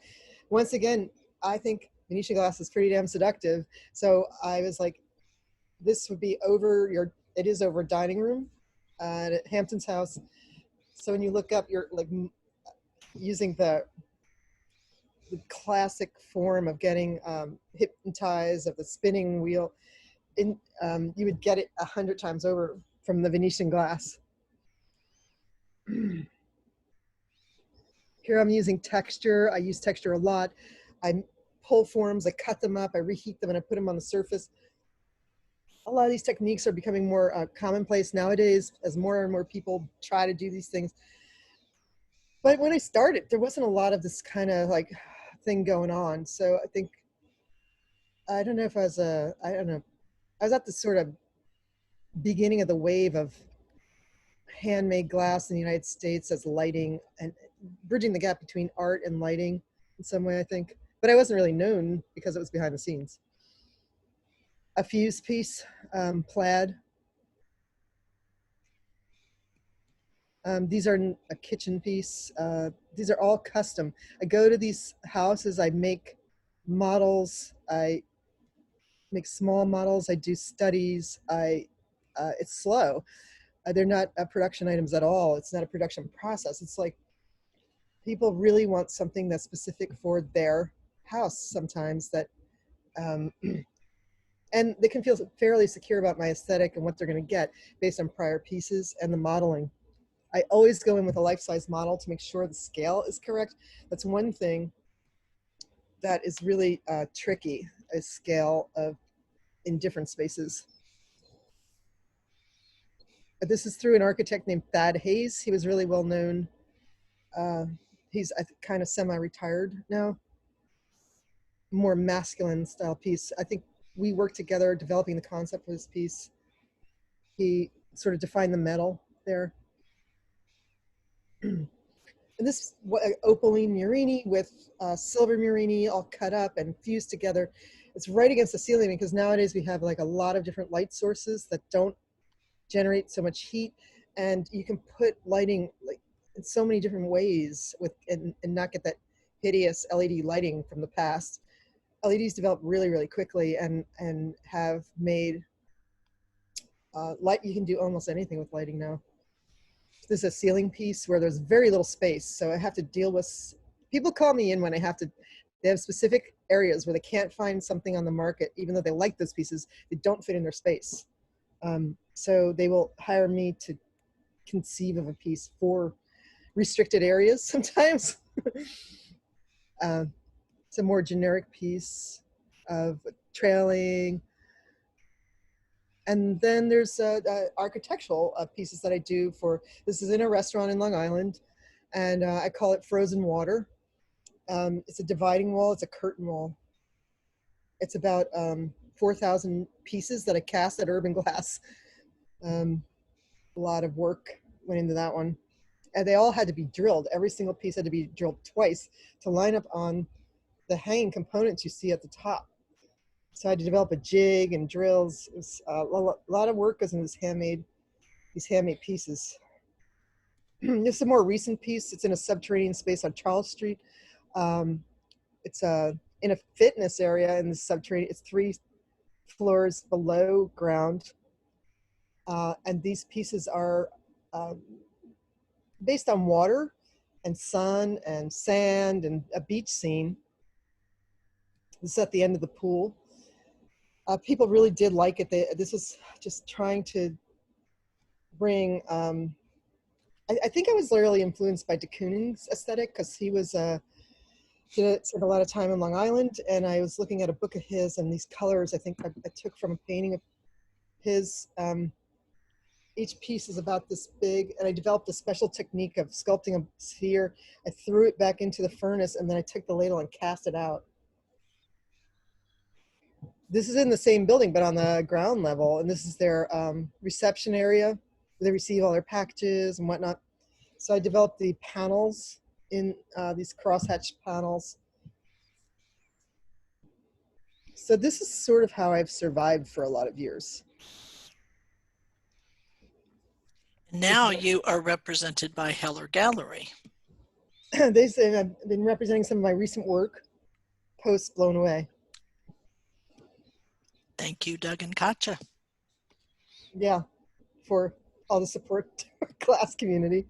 Once again, I think Venetian glass is pretty damn seductive. So I was like, this would be it is over a dining room at Hampton's house. So when you look up, you're like using the classic form of getting hypnotized of the spinning wheel. You would get it 100 times over from the Venetian glass. Here I'm using texture. I use texture a lot. I pull forms, I cut them up, I reheat them, and I put them on the surface. A lot of these techniques are becoming more commonplace nowadays as more and more people try to do these things. But when I started, there wasn't a lot of this kind of like thing going on. So I think, I don't know if I was I don't know, I was at the sort of beginning of the wave of handmade glass in the United States as lighting and bridging the gap between art and lighting in some way, I think. But I wasn't really known because it was behind the scenes. A fuse piece, plaid. These are a kitchen piece. These are all custom. I go to these houses, I make models, I make small models, I do studies. It's slow. They're not production items at all. It's not a production process. It's like people really want something that's specific for their house sometimes, that and they can feel fairly secure about my aesthetic and what they're going to get based on prior pieces and the modeling. I always go in with a life-size model to make sure the scale is correct. That's one thing that is really tricky, is scale in different spaces. This is through an architect named Thad Hayes. He was really well known. He's kind of semi-retired now. More masculine style piece. I think we worked together developing the concept for this piece. He sort of defined the metal there. And this opaline Murini with silver Murini all cut up and fused together. It's right against the ceiling because nowadays we have like a lot of different light sources that don't generate so much heat, and you can put lighting like in so many different ways with and not get that hideous LED lighting from the past. LEDs developed really, really quickly and have made light. You can do almost anything with lighting now. This is a ceiling piece where there's very little space, so I have to deal with, people call me in when they have specific areas where they can't find something on the market, even though they like those pieces, they don't fit in their space. So they will hire me to conceive of a piece for restricted areas sometimes. It's a more generic piece of trailing. And then there's architectural pieces that I do for, this is in a restaurant in Long Island, and I call it Frozen Water. It's a dividing wall, it's a curtain wall. It's about 4,000 pieces that I cast at Urban Glass. A lot of work went into that one. And they all had to be drilled. Every single piece had to be drilled twice to line up on the hanging components you see at the top. So I had to develop a jig and drills. It was a lot of work goes into these handmade pieces. This is a more recent piece. It's in a subterranean space on Charles Street. It's in a fitness area in the subterranean. It's 3 floors below ground. And these pieces are based on water and sun and sand and a beach scene. This is at the end of the pool. People really did like it. This was just trying to bring, I think I was really influenced by de Kooning's aesthetic because he was, spent a lot of time in Long Island, and I was looking at a book of his, and these colors I think I took from a painting of his. Each piece is about this big, and I developed a special technique of sculpting a sphere. I threw it back into the furnace, and then I took the ladle and cast it out. This is in the same building, but on the ground level, and this is their reception area where they receive all their packages and whatnot. So I developed the panels in these crosshatch panels. So this is sort of how I've survived for a lot of years. Now you are represented by Heller Gallery. They say I've been representing some of my recent work, posts Blown Away. Thank you, Doug and Katja. Yeah, for all the support to our class community.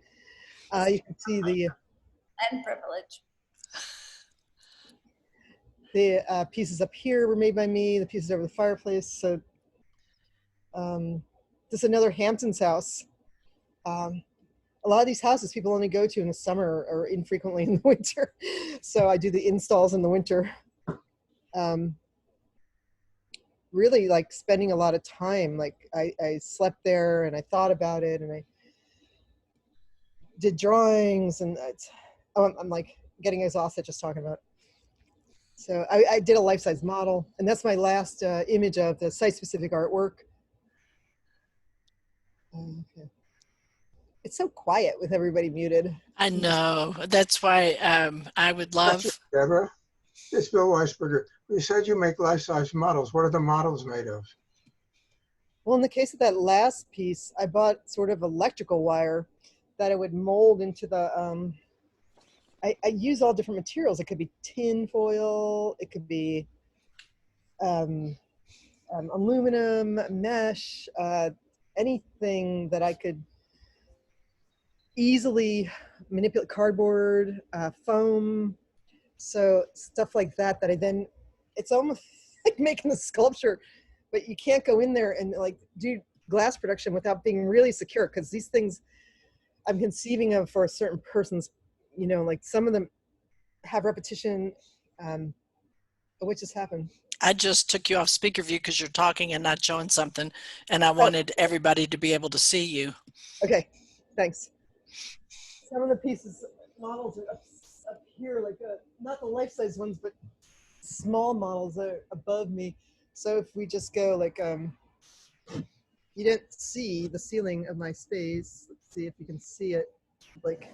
You can see And privilege. the pieces up here were made by me, the pieces over the fireplace. So this is another Hamptons house. A lot of these houses people only go to in the summer or infrequently in the winter. So I do the installs in the winter. Really like spending a lot of time. Like I slept there and I thought about it and I did drawings and I'm like getting exhausted just talking about it. So I did a life-size model, and that's my last image of the site-specific artwork. Okay. It's so quiet with everybody muted. I know. That's why I would love. Deborah, it's Bill Weisberger. You said you make life-size models. What are the models made of? Well, in the case of that last piece, I bought sort of electrical wire that I would mold into the, I use all different materials. It could be tin foil, it could be aluminum, mesh, anything that I could easily manipulate, cardboard, foam. So stuff like that I then, it's almost like making a sculpture, but you can't go in there and like do glass production without being really secure, because these things I'm conceiving of for a certain person's, you know, like some of them have repetition. What just happened? I just took you off speaker view because you're talking and not showing something, and I wanted everybody to be able to see you. Okay, thanks. Some of the pieces, models are up here, like not the life-size ones, but small models are above me. So if we just go like, you didn't see the ceiling of my space. Let's see if you can see it. Like,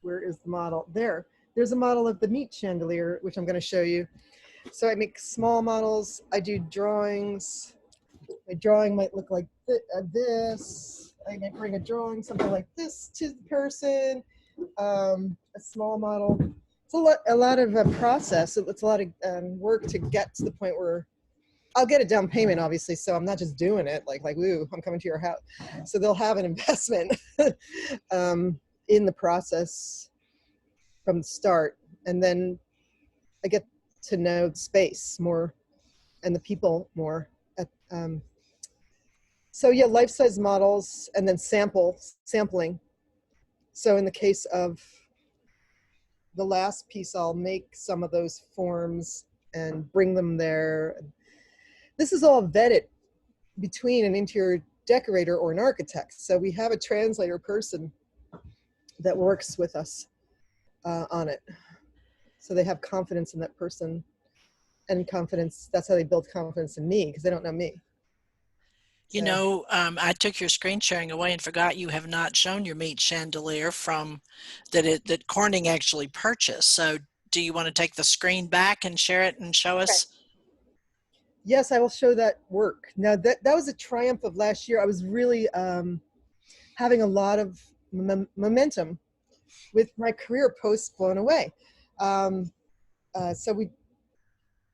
where is the model? There's a model of the meat chandelier, which I'm going to show you. So I make small models. I do drawings. My drawing might look like this. I might bring a drawing, something like this to the person. A small model. It's a lot of process. It's a lot of work to get to the point where I'll get a down payment, obviously. So I'm not just doing it like, woo, I'm coming to your house. So they'll have an investment in the process from the start. And then I get to know the space more and the people more. So yeah, life-size models and then sampling. So in the case of the last piece, I'll make some of those forms and bring them there. This is all vetted between an interior decorator or an architect. So we have a translator person that works with us on it. So they have confidence in that person, and confidence, that's how they build confidence in me, because they don't know me. You know, I took your screen sharing away and forgot you have not shown your meat chandelier from that Corning actually purchased. So do you want to take the screen back and share it and show us? Yes, I will show that work. Now that was a triumph of last year. I was really having a lot of momentum with my career post Blown Away. I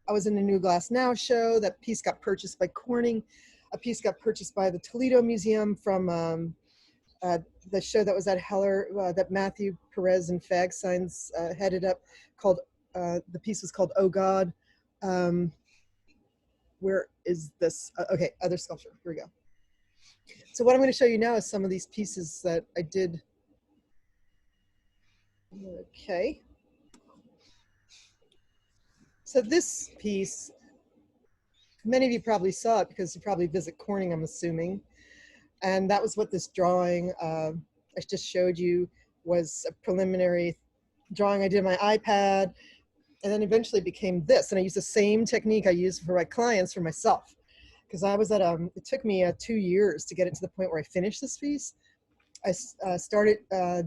was in a New Glass Now show. That piece got purchased by Corning. A piece got purchased by the Toledo Museum from the show that was at Heller that Matthew Perez and Fag Signs headed up. Called the piece was called "Oh God." Where is this? Okay, other sculpture. Here we go. So what I'm going to show you now is some of these pieces that I did. Okay. So this piece, many of you probably saw it because you probably visit Corning, I'm assuming. And that was what this drawing I just showed you was a preliminary drawing I did on my iPad, and then eventually became this. And I used the same technique I use for my clients for myself, because I was at it took me 2 years to get it to the point where I finished this piece. I started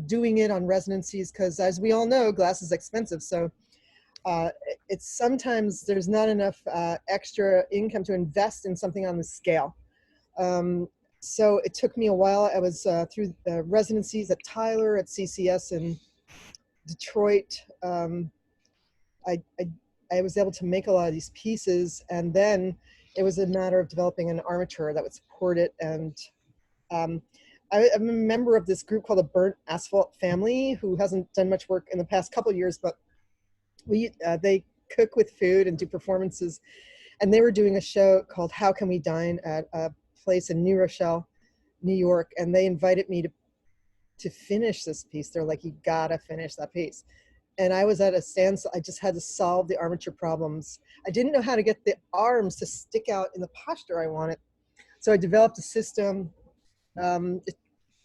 doing it on residencies because, as we all know, glass is expensive. So it's sometimes there's not enough extra income to invest in something on the scale. So it took me a while. I was through residencies at Tyler, at CCS in Detroit. I was able to make a lot of these pieces, and then it was a matter of developing an armature that would support it. And I'm a member of this group called the Burnt Asphalt Family, who hasn't done much work in the past couple of years, but they cook with food and do performances. And they were doing a show called How Can We Dine at place in New Rochelle, New York, and they invited me to finish this piece. They're like, you gotta finish that piece. And I was at a standstill. I just had to solve the armature problems. I didn't know how to get the arms to stick out in the posture I wanted. So I developed a system,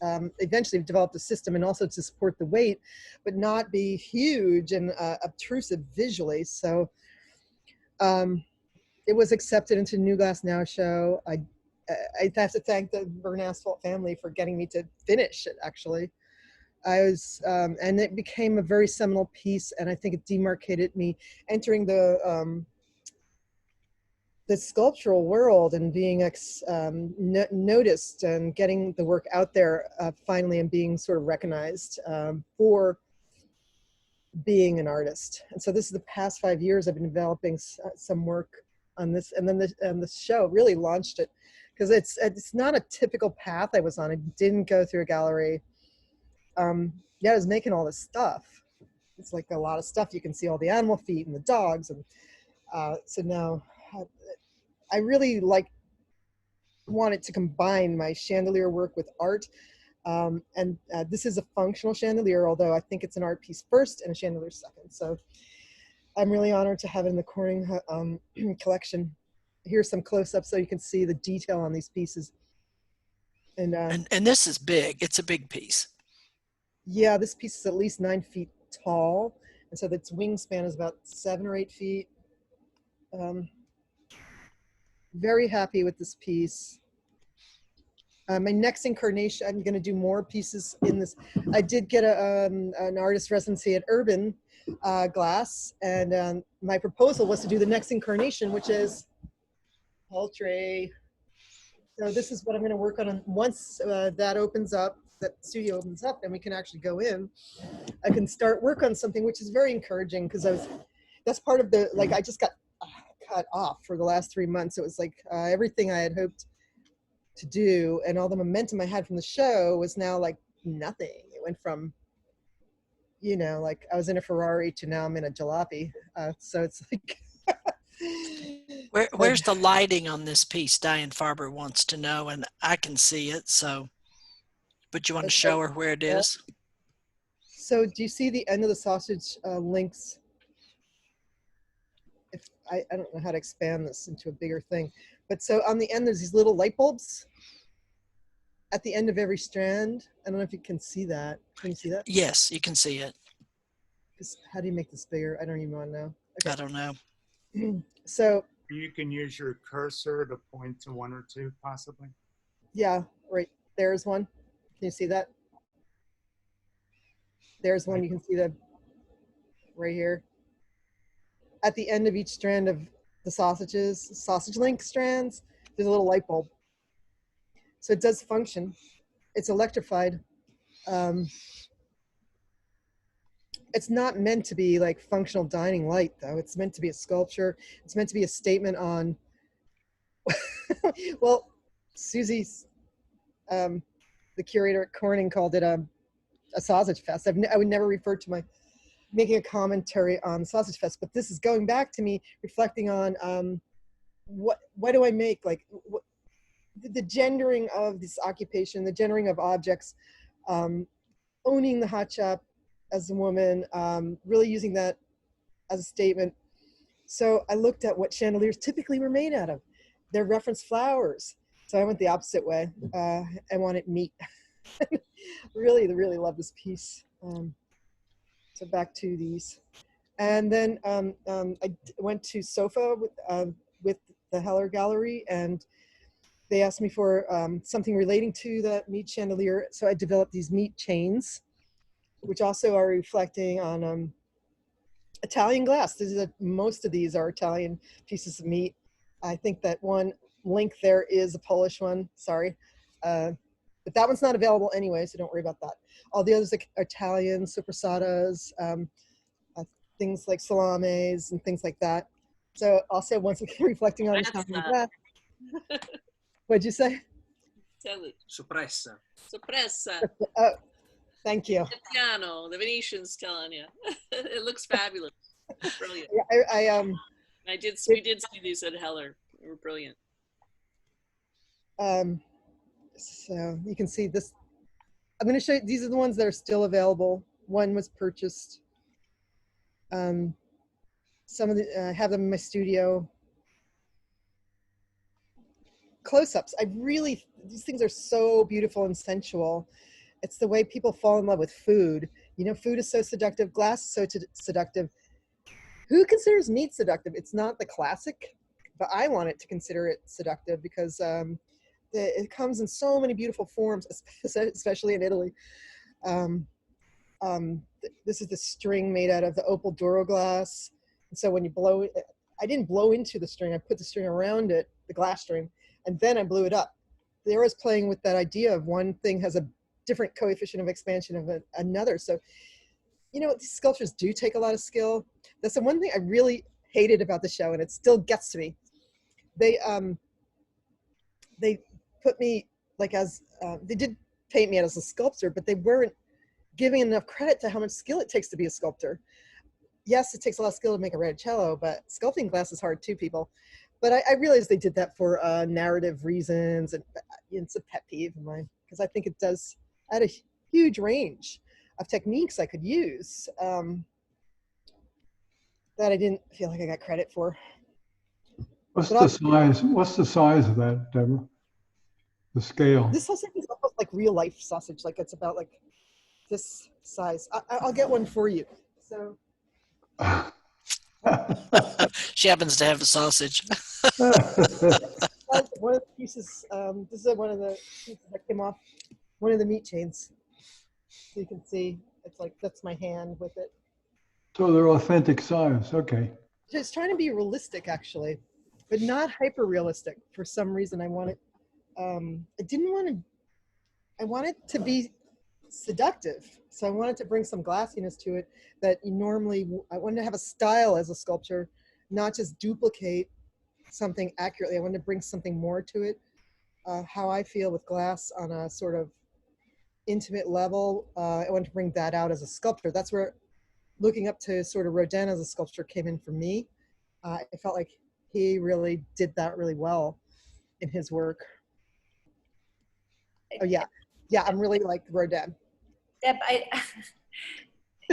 eventually developed a system and also to support the weight, but not be huge and obtrusive visually. So it was accepted into New Glass Now show. I have to thank the Burn Asphalt family for getting me to finish it, actually. I was, and it became a very seminal piece, and I think it demarcated me entering the sculptural world and being noticed and getting the work out there finally, and being sort of recognized for being an artist. And so this is the past 5 years I've been developing some work on this, and then the show really launched it, because it's not a typical path I was on. I didn't go through a gallery. Yeah, I was making all this stuff. It's like a lot of stuff. You can see all the animal feet and the dogs, and so now I really wanted to combine my chandelier work with art, and this is a functional chandelier, although I think it's an art piece first and a chandelier second. So I'm really honored to have it in the Corning collection. Here's some close-ups so you can see the detail on these pieces. And this is big. It's a big piece. Yeah, this piece is at least 9 feet tall, and so its wingspan is about 7 or 8 feet. Very happy with this piece. My next incarnation, I'm going to do more pieces in this. I did get an artist residency at Urban Glass, and my proposal was to do the next incarnation, which is Poultry. So this is what I'm going to work on. Once that opens up, that studio opens up, and we can actually go in, I can start work on something, which is very encouraging, because that's part of the, I just got cut off for the last 3 months. It was like everything I had hoped to do and all the momentum I had from the show was now like nothing. It went from, I was in a Ferrari to now I'm in a jalopy. So it's like. Where's the lighting on this piece? Diane Farber wants to know, and I can see it. So, but you want to show her where it is? So do you see the end of the sausage links? If I don't know how to expand this into a bigger thing, but so on the end there's these little light bulbs at the end of every strand. I don't know if you can see that. Can you see that? Yes, you can see it. How do you make this bigger? I don't even want to know. Okay. I don't know. So you can use your cursor to point to one or two, possibly. Yeah, right. There's one. Can you see that? There's one. You can see the right here. At the end of each strand of the sausage link strands, there's a little light bulb. So it does function. It's electrified. It's not meant to be like functional dining light, though. It's meant to be a sculpture. It's meant to be a statement on, well, Susie's, the curator at Corning called it a sausage fest. I would never refer to making a commentary on Sausage Fest, but this is going back to me reflecting on what do I make, the gendering of this occupation, the gendering of objects, owning the hot shop as a woman, really using that as a statement. So I looked at what chandeliers typically were made out of. They're referenced flowers. So I went the opposite way. I wanted meat. really love this piece. So back to these. And then I went to SOFA with the Heller Gallery, and they asked me for something relating to the meat chandelier. So I developed these meat chains, which also are reflecting on Italian glass. Most of these are Italian pieces of meat. I think that one link there is a Polish one, sorry. But that one's not available anyway, so don't worry about that. All the others are Italian, soprasadas, things like salames and things like that. So also once again reflecting on Italian glass. What'd you say? Tell it. Soppressa. Soppressa. Oh, thank you. Piano, the Venetian's telling you. It looks fabulous. Brilliant. Yeah, we did see these at Heller. They were brilliant. So you can see this. I'm going to show you, these are the ones that are still available. One was purchased. Some of the, I have them in my studio. Close-ups. These things are so beautiful and sensual. It's the way people fall in love with food. You know, food is so seductive. Glass is so seductive. Who considers meat seductive? It's not the classic, but I want it to consider it seductive because it comes in so many beautiful forms, especially in Italy. This is the string made out of the opal Duro glass. And so when you blow it, I didn't blow into the string. I put the string around it, the glass string, and then I blew it up. They was playing with that idea of one thing has a different coefficient of expansion of another. So, you know, these sculptures do take a lot of skill. That's the one thing I really hated about the show, and it still gets to me. They put me like as, they did paint me as a sculptor, but they weren't giving enough credit to how much skill it takes to be a sculptor. Yes, it takes a lot of skill to make a radichello, but sculpting glass is hard too, people. But I realized they did that for narrative reasons, and it's a pet peeve of mine because I think it does add a huge range of techniques I could use that I didn't feel like I got credit for. What's the size? What's the size of that, Deborah? The scale. This sausage is almost like real life sausage. Like it's about like this size. I'll get one for you. So. She happens to have a sausage. One of the pieces, this is one of the pieces that came off one of the meat chains. So you can see, it's like, that's my hand with it. So they're authentic size, okay. Just trying to be realistic, actually, but not hyper realistic. For some reason, I wanted, I wanted to be seductive. So I wanted to bring some glassiness to it that you normally, I wanted to have a style as a sculptor, not just duplicate something accurately. I wanted to bring something more to it. How I feel with glass on a sort of intimate level, I wanted to bring that out as a sculptor. That's where looking up to sort of Rodin as a sculptor came in for me. I felt like he really did that really well in his work. Oh yeah, yeah, I'm really like Rodin. Deb,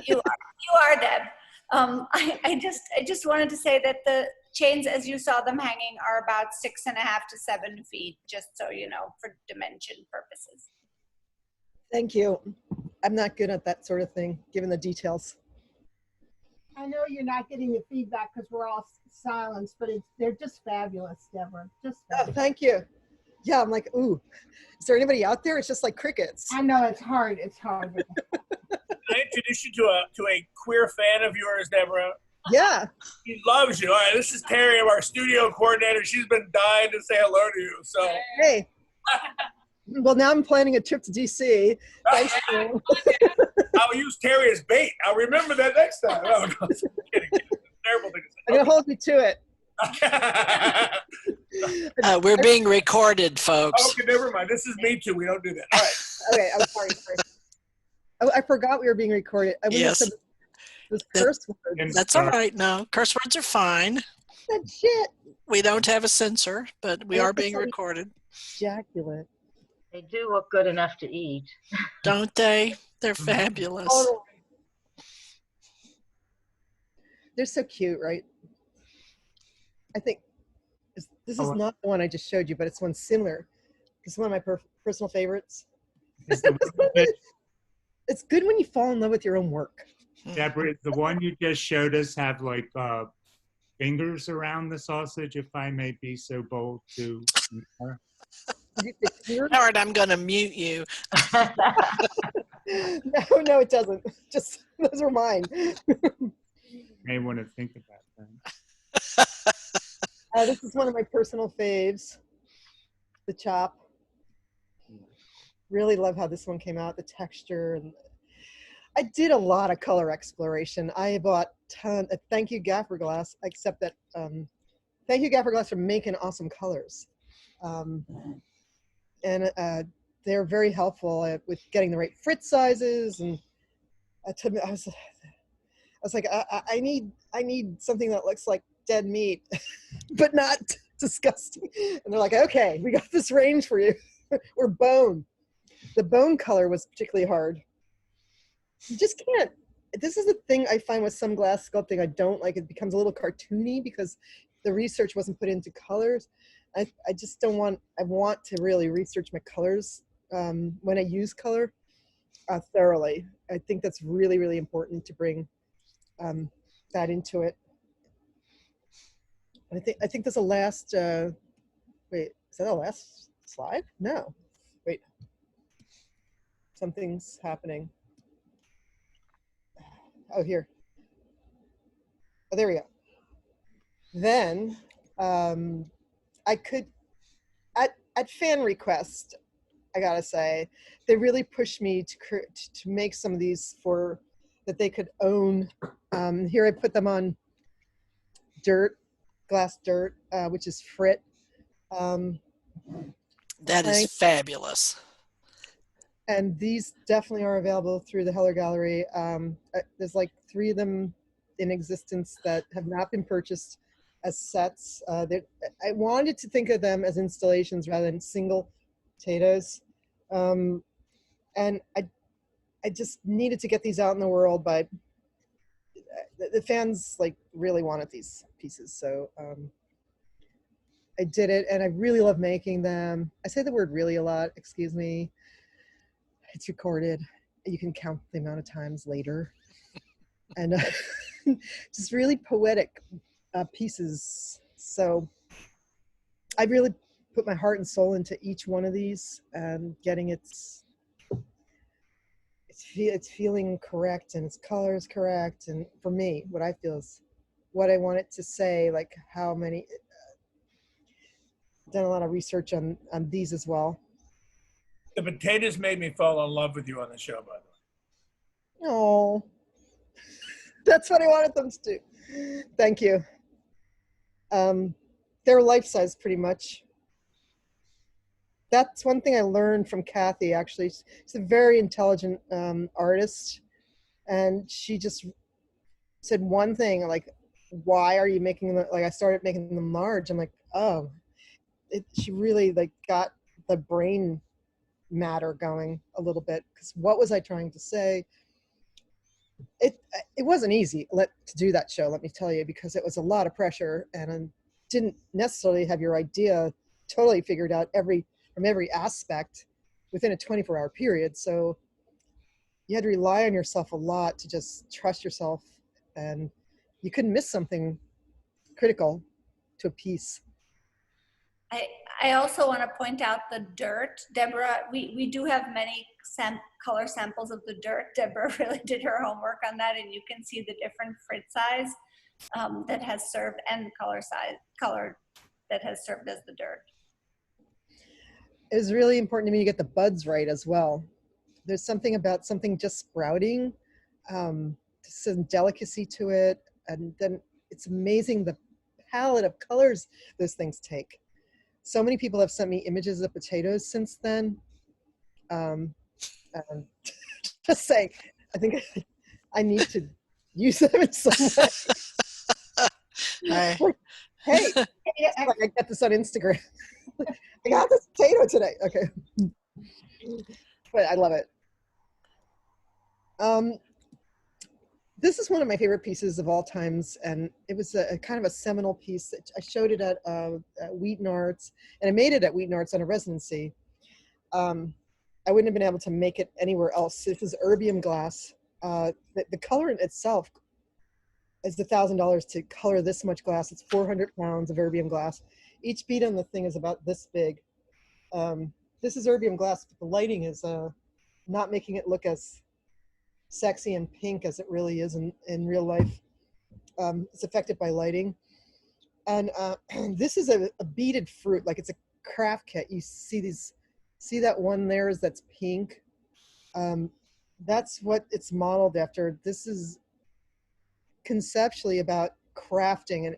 you are Deb. I just wanted to say that the chains, as you saw them hanging, are about 6.5 to 7 feet, just so you know, for dimension purposes. Thank you. I'm not good at that sort of thing, given the details. I know you're not getting the feedback because we're all silenced, but they're just fabulous, Deborah. Just fabulous. Oh, thank you. Yeah, I'm like, ooh, is there anybody out there? It's just like crickets. I know it's hard. It's hard. Can I introduce you to a queer fan of yours, Deborah? Yeah. He loves you. All right, this is Terry, our studio coordinator. She's been dying to say hello to you. So hey. Well, now I'm planning a trip to DC. Thanks. I'll use Terry as bait. I'll remember that next time. Oh, no, kidding. Terrible thing to say. I'm gonna hold you to it. We're being recorded, folks. Okay, never mind. This is me too. We don't do that. All right. Okay, I'm sorry. I forgot we were being recorded. Yes. Those curse words. That's all right. No, curse words are fine. That shit. We don't have a censor, but we are being recorded. Ejaculate. They do look good enough to eat. Don't they? They're fabulous. Oh, they're so cute, right? I think this is not the one I just showed you, but it's one similar. It's one of my personal favorites. It's good when you fall in love with your own work. Deborah, the one you just showed us have like fingers around the sausage, if I may be so bold to. Howard, I'm going to mute you. No, it doesn't. Just those are mine. May want to think about that. This is one of my personal faves, the chop. Really love how this one came out, the texture. And I did a lot of color exploration. I bought thank you Gaffer Glass, except that thank you Gaffer Glass for making awesome colors. And they're very helpful with getting the right frit sizes. And I was like, I need something that looks like dead meat, but not disgusting. And they're like, okay, we got this range for you. Or bone. The bone color was particularly hard. You just can't. This is the thing I find with some glass sculpting I don't like. It becomes a little cartoony because the research wasn't put into colors. I just don't want, I want to really research my colors when I use color thoroughly. I think that's really, really important to bring that into it. I think that's the last, wait, is that the last slide? No, wait. Something's happening. Oh, here. Oh, there we go. Then I could, at fan request, I gotta say, they really pushed me to make some of these for that they could own. Here I put them on dirt, glass dirt, which is frit. That is fabulous. And these definitely are available through the Heller Gallery. There's like 3 of them in existence that have not been purchased as sets. I wanted to think of them as installations rather than single potatoes. And I just needed to get these out in the world, but the fans like really wanted these pieces. So I did it, and I really love making them. I say the word really a lot, excuse me. It's recorded. You can count the amount of times later. And just really poetic pieces. So I really put my heart and soul into each one of these and getting it's feeling correct and its color is correct. And for me, what I feel is what I want it to say, like how many, done a lot of research on these as well. The potatoes made me fall in love with you on the show, by the way. Oh, that's what I wanted them to do. Thank you. They're life-size pretty much. That's one thing I learned from Kathy, actually. She's a very intelligent artist. And she just said one thing, like, why are you making them, like I started making them large. I'm like, oh, she really like got the brain matter going a little bit, because what was I trying to say? It wasn't easy to do that show, let me tell you, because it was a lot of pressure, and I didn't necessarily have your idea totally figured out from every aspect within a 24-hour period. So you had to rely on yourself a lot to just trust yourself, and you couldn't miss something critical to a piece. I also want to point out the dirt. Deborah, we do have many color samples of the dirt. Deborah really did her homework on that, and you can see the different frit size that has served and color that has served as the dirt. It was really important to me to get the buds right as well. There's something about something just sprouting, some delicacy to it, and then it's amazing the palette of colors those things take. So many people have sent me images of potatoes since then. Just saying, I think I need to use them in some way. Hey, I got this on Instagram. I got this potato today. Okay. But I love it. This is one of my favorite pieces of all times, and it was a kind of a seminal piece. I showed it at Wheaton Arts, and I made it at Wheaton Arts on a residency. I wouldn't have been able to make it anywhere else. This is erbium glass. The color in itself is $1,000 to color this much glass. It's 400 pounds of erbium glass. Each bead on the thing is about this big. This is erbium glass, but the lighting is not making it look as sexy and pink as it really is in real life. It's affected by lighting. And this is a beaded fruit, like it's a craft kit. You see that one there that's pink? That's what it's modeled after. This is conceptually about crafting, and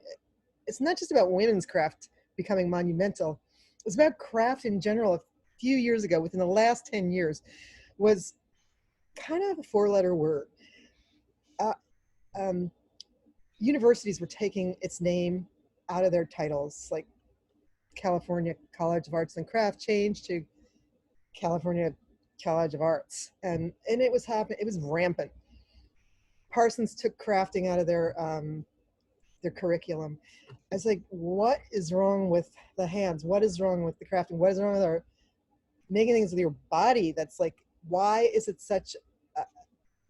it's not just about women's craft becoming monumental. It's about craft in general. A few years ago, within the last 10 years, was kind of a 4-letter word. Universities were taking its name out of their titles. Like California College of Arts and Craft changed to California College of Arts, and it was happening. It was rampant. Parsons took crafting out of their curriculum. I was like, what is wrong with the hands? What is wrong with the crafting? What is wrong with our making things with your body? That's like, why is it such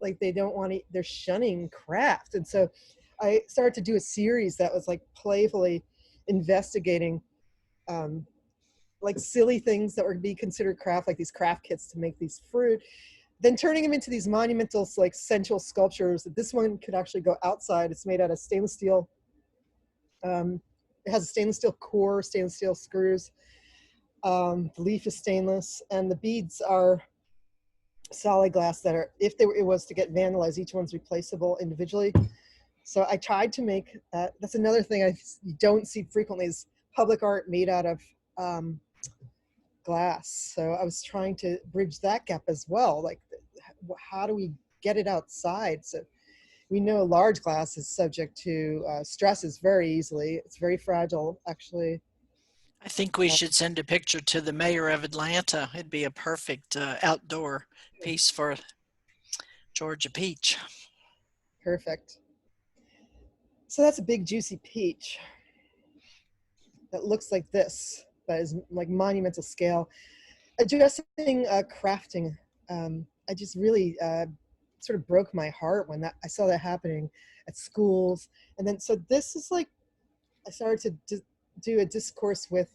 like they don't want to, they're shunning craft? And so I started to do a series that was like playfully investigating like silly things that would be considered craft, like these craft kits to make these fruit, then turning them into these monumental like sensual sculptures. This one could actually go outside. It's made out of stainless steel. It has a stainless steel core, stainless steel screws. The leaf is stainless, and the beads are solid glass that are, if it was to get vandalized, each one's replaceable individually. So I tried to make that. That's another thing you don't see frequently, is public art made out of glass. So I was trying to bridge that gap as well. Like, how do we get it outside? So we know large glass is subject to stresses very easily. It's very fragile, actually. I think we should send a picture to the mayor of Atlanta. It'd be a perfect outdoor piece for Georgia peach. Perfect. So that's a big juicy peach that looks like this, that is like monumental scale. Addressing crafting, I just really sort of broke my heart when I saw that happening at schools. And then, so this is like, I started to do a discourse with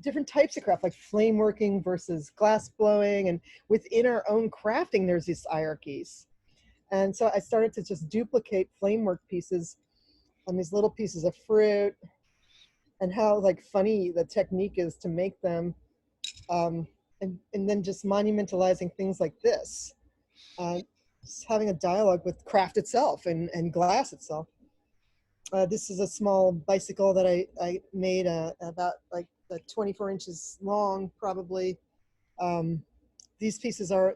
different types of craft, like flame working versus glass blowing. And within our own crafting, there's these hierarchies. And so I started to just duplicate flame work pieces on these little pieces of fruit, and how like funny the technique is to make them. And then just monumentalizing things like this. Just having a dialogue with craft itself and glass itself. This is a small bicycle that I made about like 24 inches long, probably. These pieces are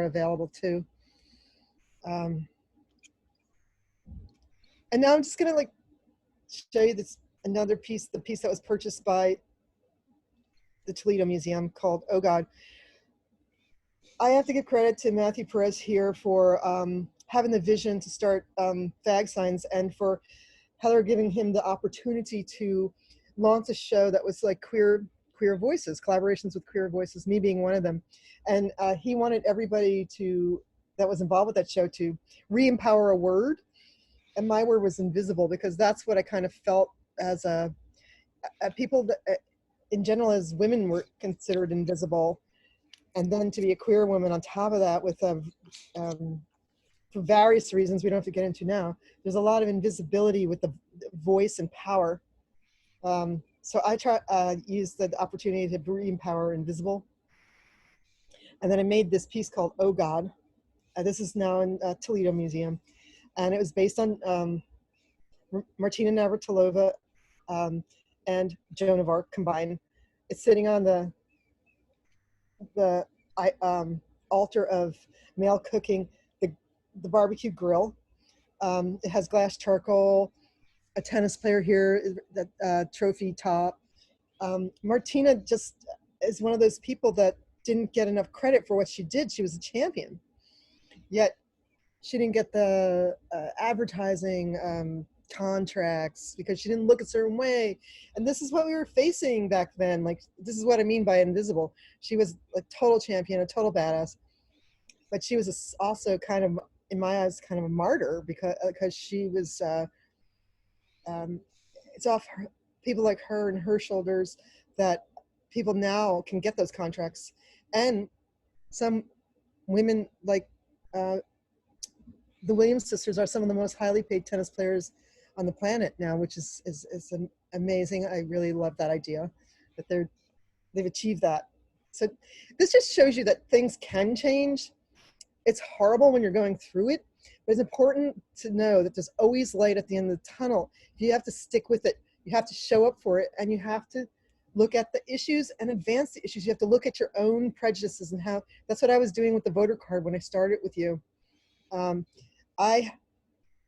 available too. And now I'm just gonna like show you this another piece, the piece that was purchased by the Toledo Museum called Oh God. I have to give credit to Matthew Perez here for having the vision to start fag signs, and for Heather giving him the opportunity to launch a show that was like queer voices, collaborations with queer voices, me being one of them. And he wanted everybody that was involved with that show to re-empower a word. And my word was invisible, because that's what I kind of felt as people that, in general, as women, were considered invisible. And then to be a queer woman on top of that, with for various reasons we don't have to get into now, there's a lot of invisibility with the voice and power. So I use the opportunity to re-empower invisible. And then I made this piece called Oh God. This is now in Toledo Museum. And it was based on Martina Navratilova and Joan of Arc combined. It's sitting on the altar of male cooking, the barbecue grill. It has glass charcoal, a tennis player here, that trophy top. Martina just is one of those people that didn't get enough credit for what she did. She was a champion, yet she didn't get the advertising contracts because she didn't look a certain way. And this is what we were facing back then. Like, this is what I mean by invisible. She was a total champion, a total badass, but she was also kind of, in my eyes, kind of a martyr, because she was, it's off people like her and her shoulders that people now can get those contracts. And some women like the Williams sisters are some of the most highly paid tennis players on the planet now, which is amazing. I really love that idea that they've achieved that. So this just shows you that things can change. It's horrible when you're going through it, but it's important to know that there's always light at the end of the tunnel. You have to stick with it. You have to show up for it, and you have to look at the issues and advance the issues. You have to look at your own prejudices and how. That's what I was doing with the voter card when I started with you. I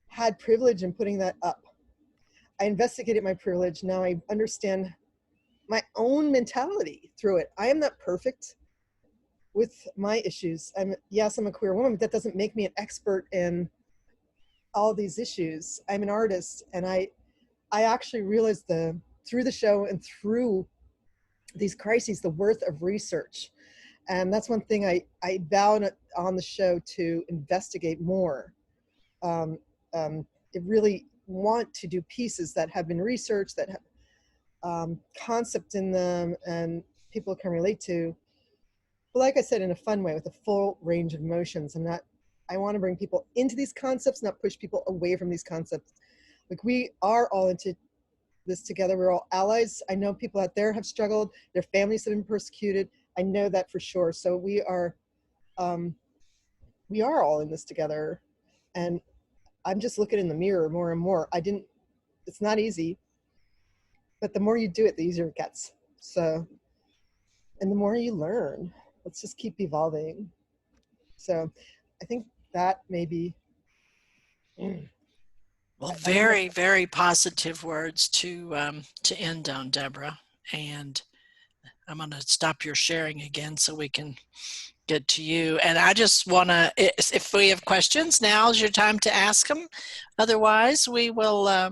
had privilege in putting that up. I investigated my privilege. Now I understand my own mentality through it. I am not perfect with my issues. Yes, I'm a queer woman, but that doesn't make me an expert in all these issues. I'm an artist, and I actually realized through the show and through these crises, the worth of research. And that's one thing I vowed on the show to investigate more. I really want to do pieces that have been researched, that have concept in them and people can relate to. But like I said, in a fun way, with a full range of emotions. I want to bring people into these concepts, not push people away from these concepts. Like, we are all into this together. We're all allies. I know people out there have struggled. Their families have been persecuted. I know that for sure. So we are all in this together. And I'm just looking in the mirror more and more. It's not easy, but the more you do it, the easier it gets. So, and the more you learn, let's just keep evolving. So I think that maybe. Well, very, very positive words to end on, Deborah. And I'm going to stop your sharing again so we can get to you. And I just want to, if we have questions, now's your time to ask them. Otherwise, we will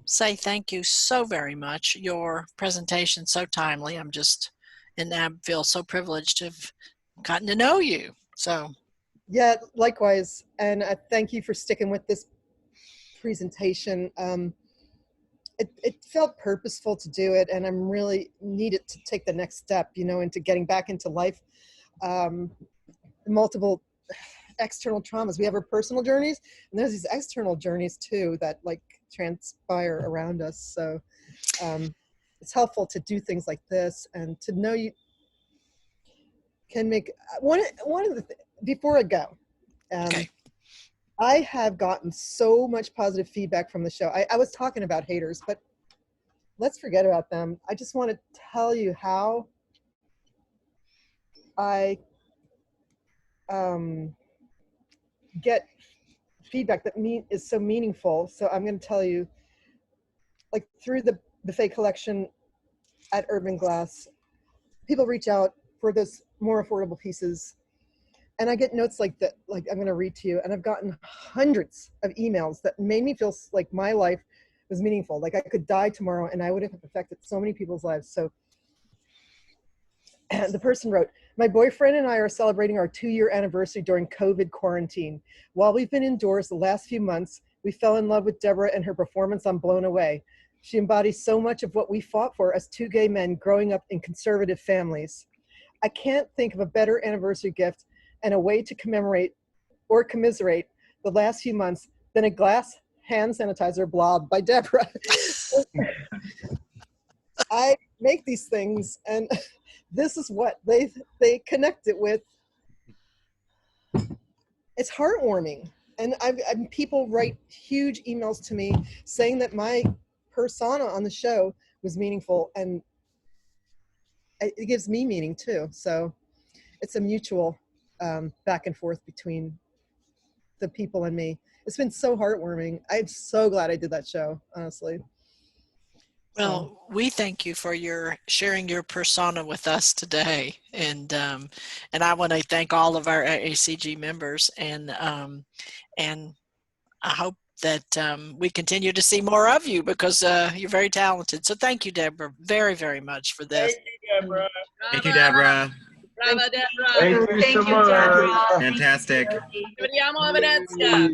say thank you so very much. Your presentation so timely. And I feel so privileged to have gotten to know you. So. Yeah, likewise. And thank you for sticking with this presentation. It felt purposeful to do it, and I'm really needed to take the next step, into getting back into life. Multiple external traumas. We have our personal journeys, and there's these external journeys too that transpire around us. So it's helpful to do things like this and to know you can make one of the before I go. Okay. I have gotten so much positive feedback from the show. I was talking about haters, but let's forget about them. I just want to tell you how I get feedback that is so meaningful. So I'm going to tell you, through the buffet collection at Urban Glass, people reach out for those more affordable pieces. And I get notes like that, I'm going to read to you. And I've gotten hundreds of emails that made me feel like my life was meaningful. Like I could die tomorrow and I would have affected so many people's lives. So the person wrote, "My boyfriend and I are celebrating our 2-year anniversary during COVID quarantine. While we've been indoors the last few months, we fell in love with Deborah and her performance on Blown Away. She embodies so much of what we fought for as 2 gay men growing up in conservative families. I can't think of a better anniversary gift and a way to commemorate or commiserate the last few months than a glass hand sanitizer blob by Deborah." I make these things, and this is what they connect it with. It's heartwarming. And people write huge emails to me saying that my persona on the show was meaningful, and it gives me meaning too. So it's a mutual back and forth between the people and me. It's been so heartwarming. I'm so glad I did that show, honestly. Well, we thank you for sharing your persona with us today, and I want to thank all of our AACG members, and I hope that we continue to see more of you because you're very talented. So thank you, Deborah, very, very much for this. Thank you, Deborah. Thank you, Deborah. Bravo, Deborah. Thank you so much. Deborah. Fantastic. Vediamo a Venezia.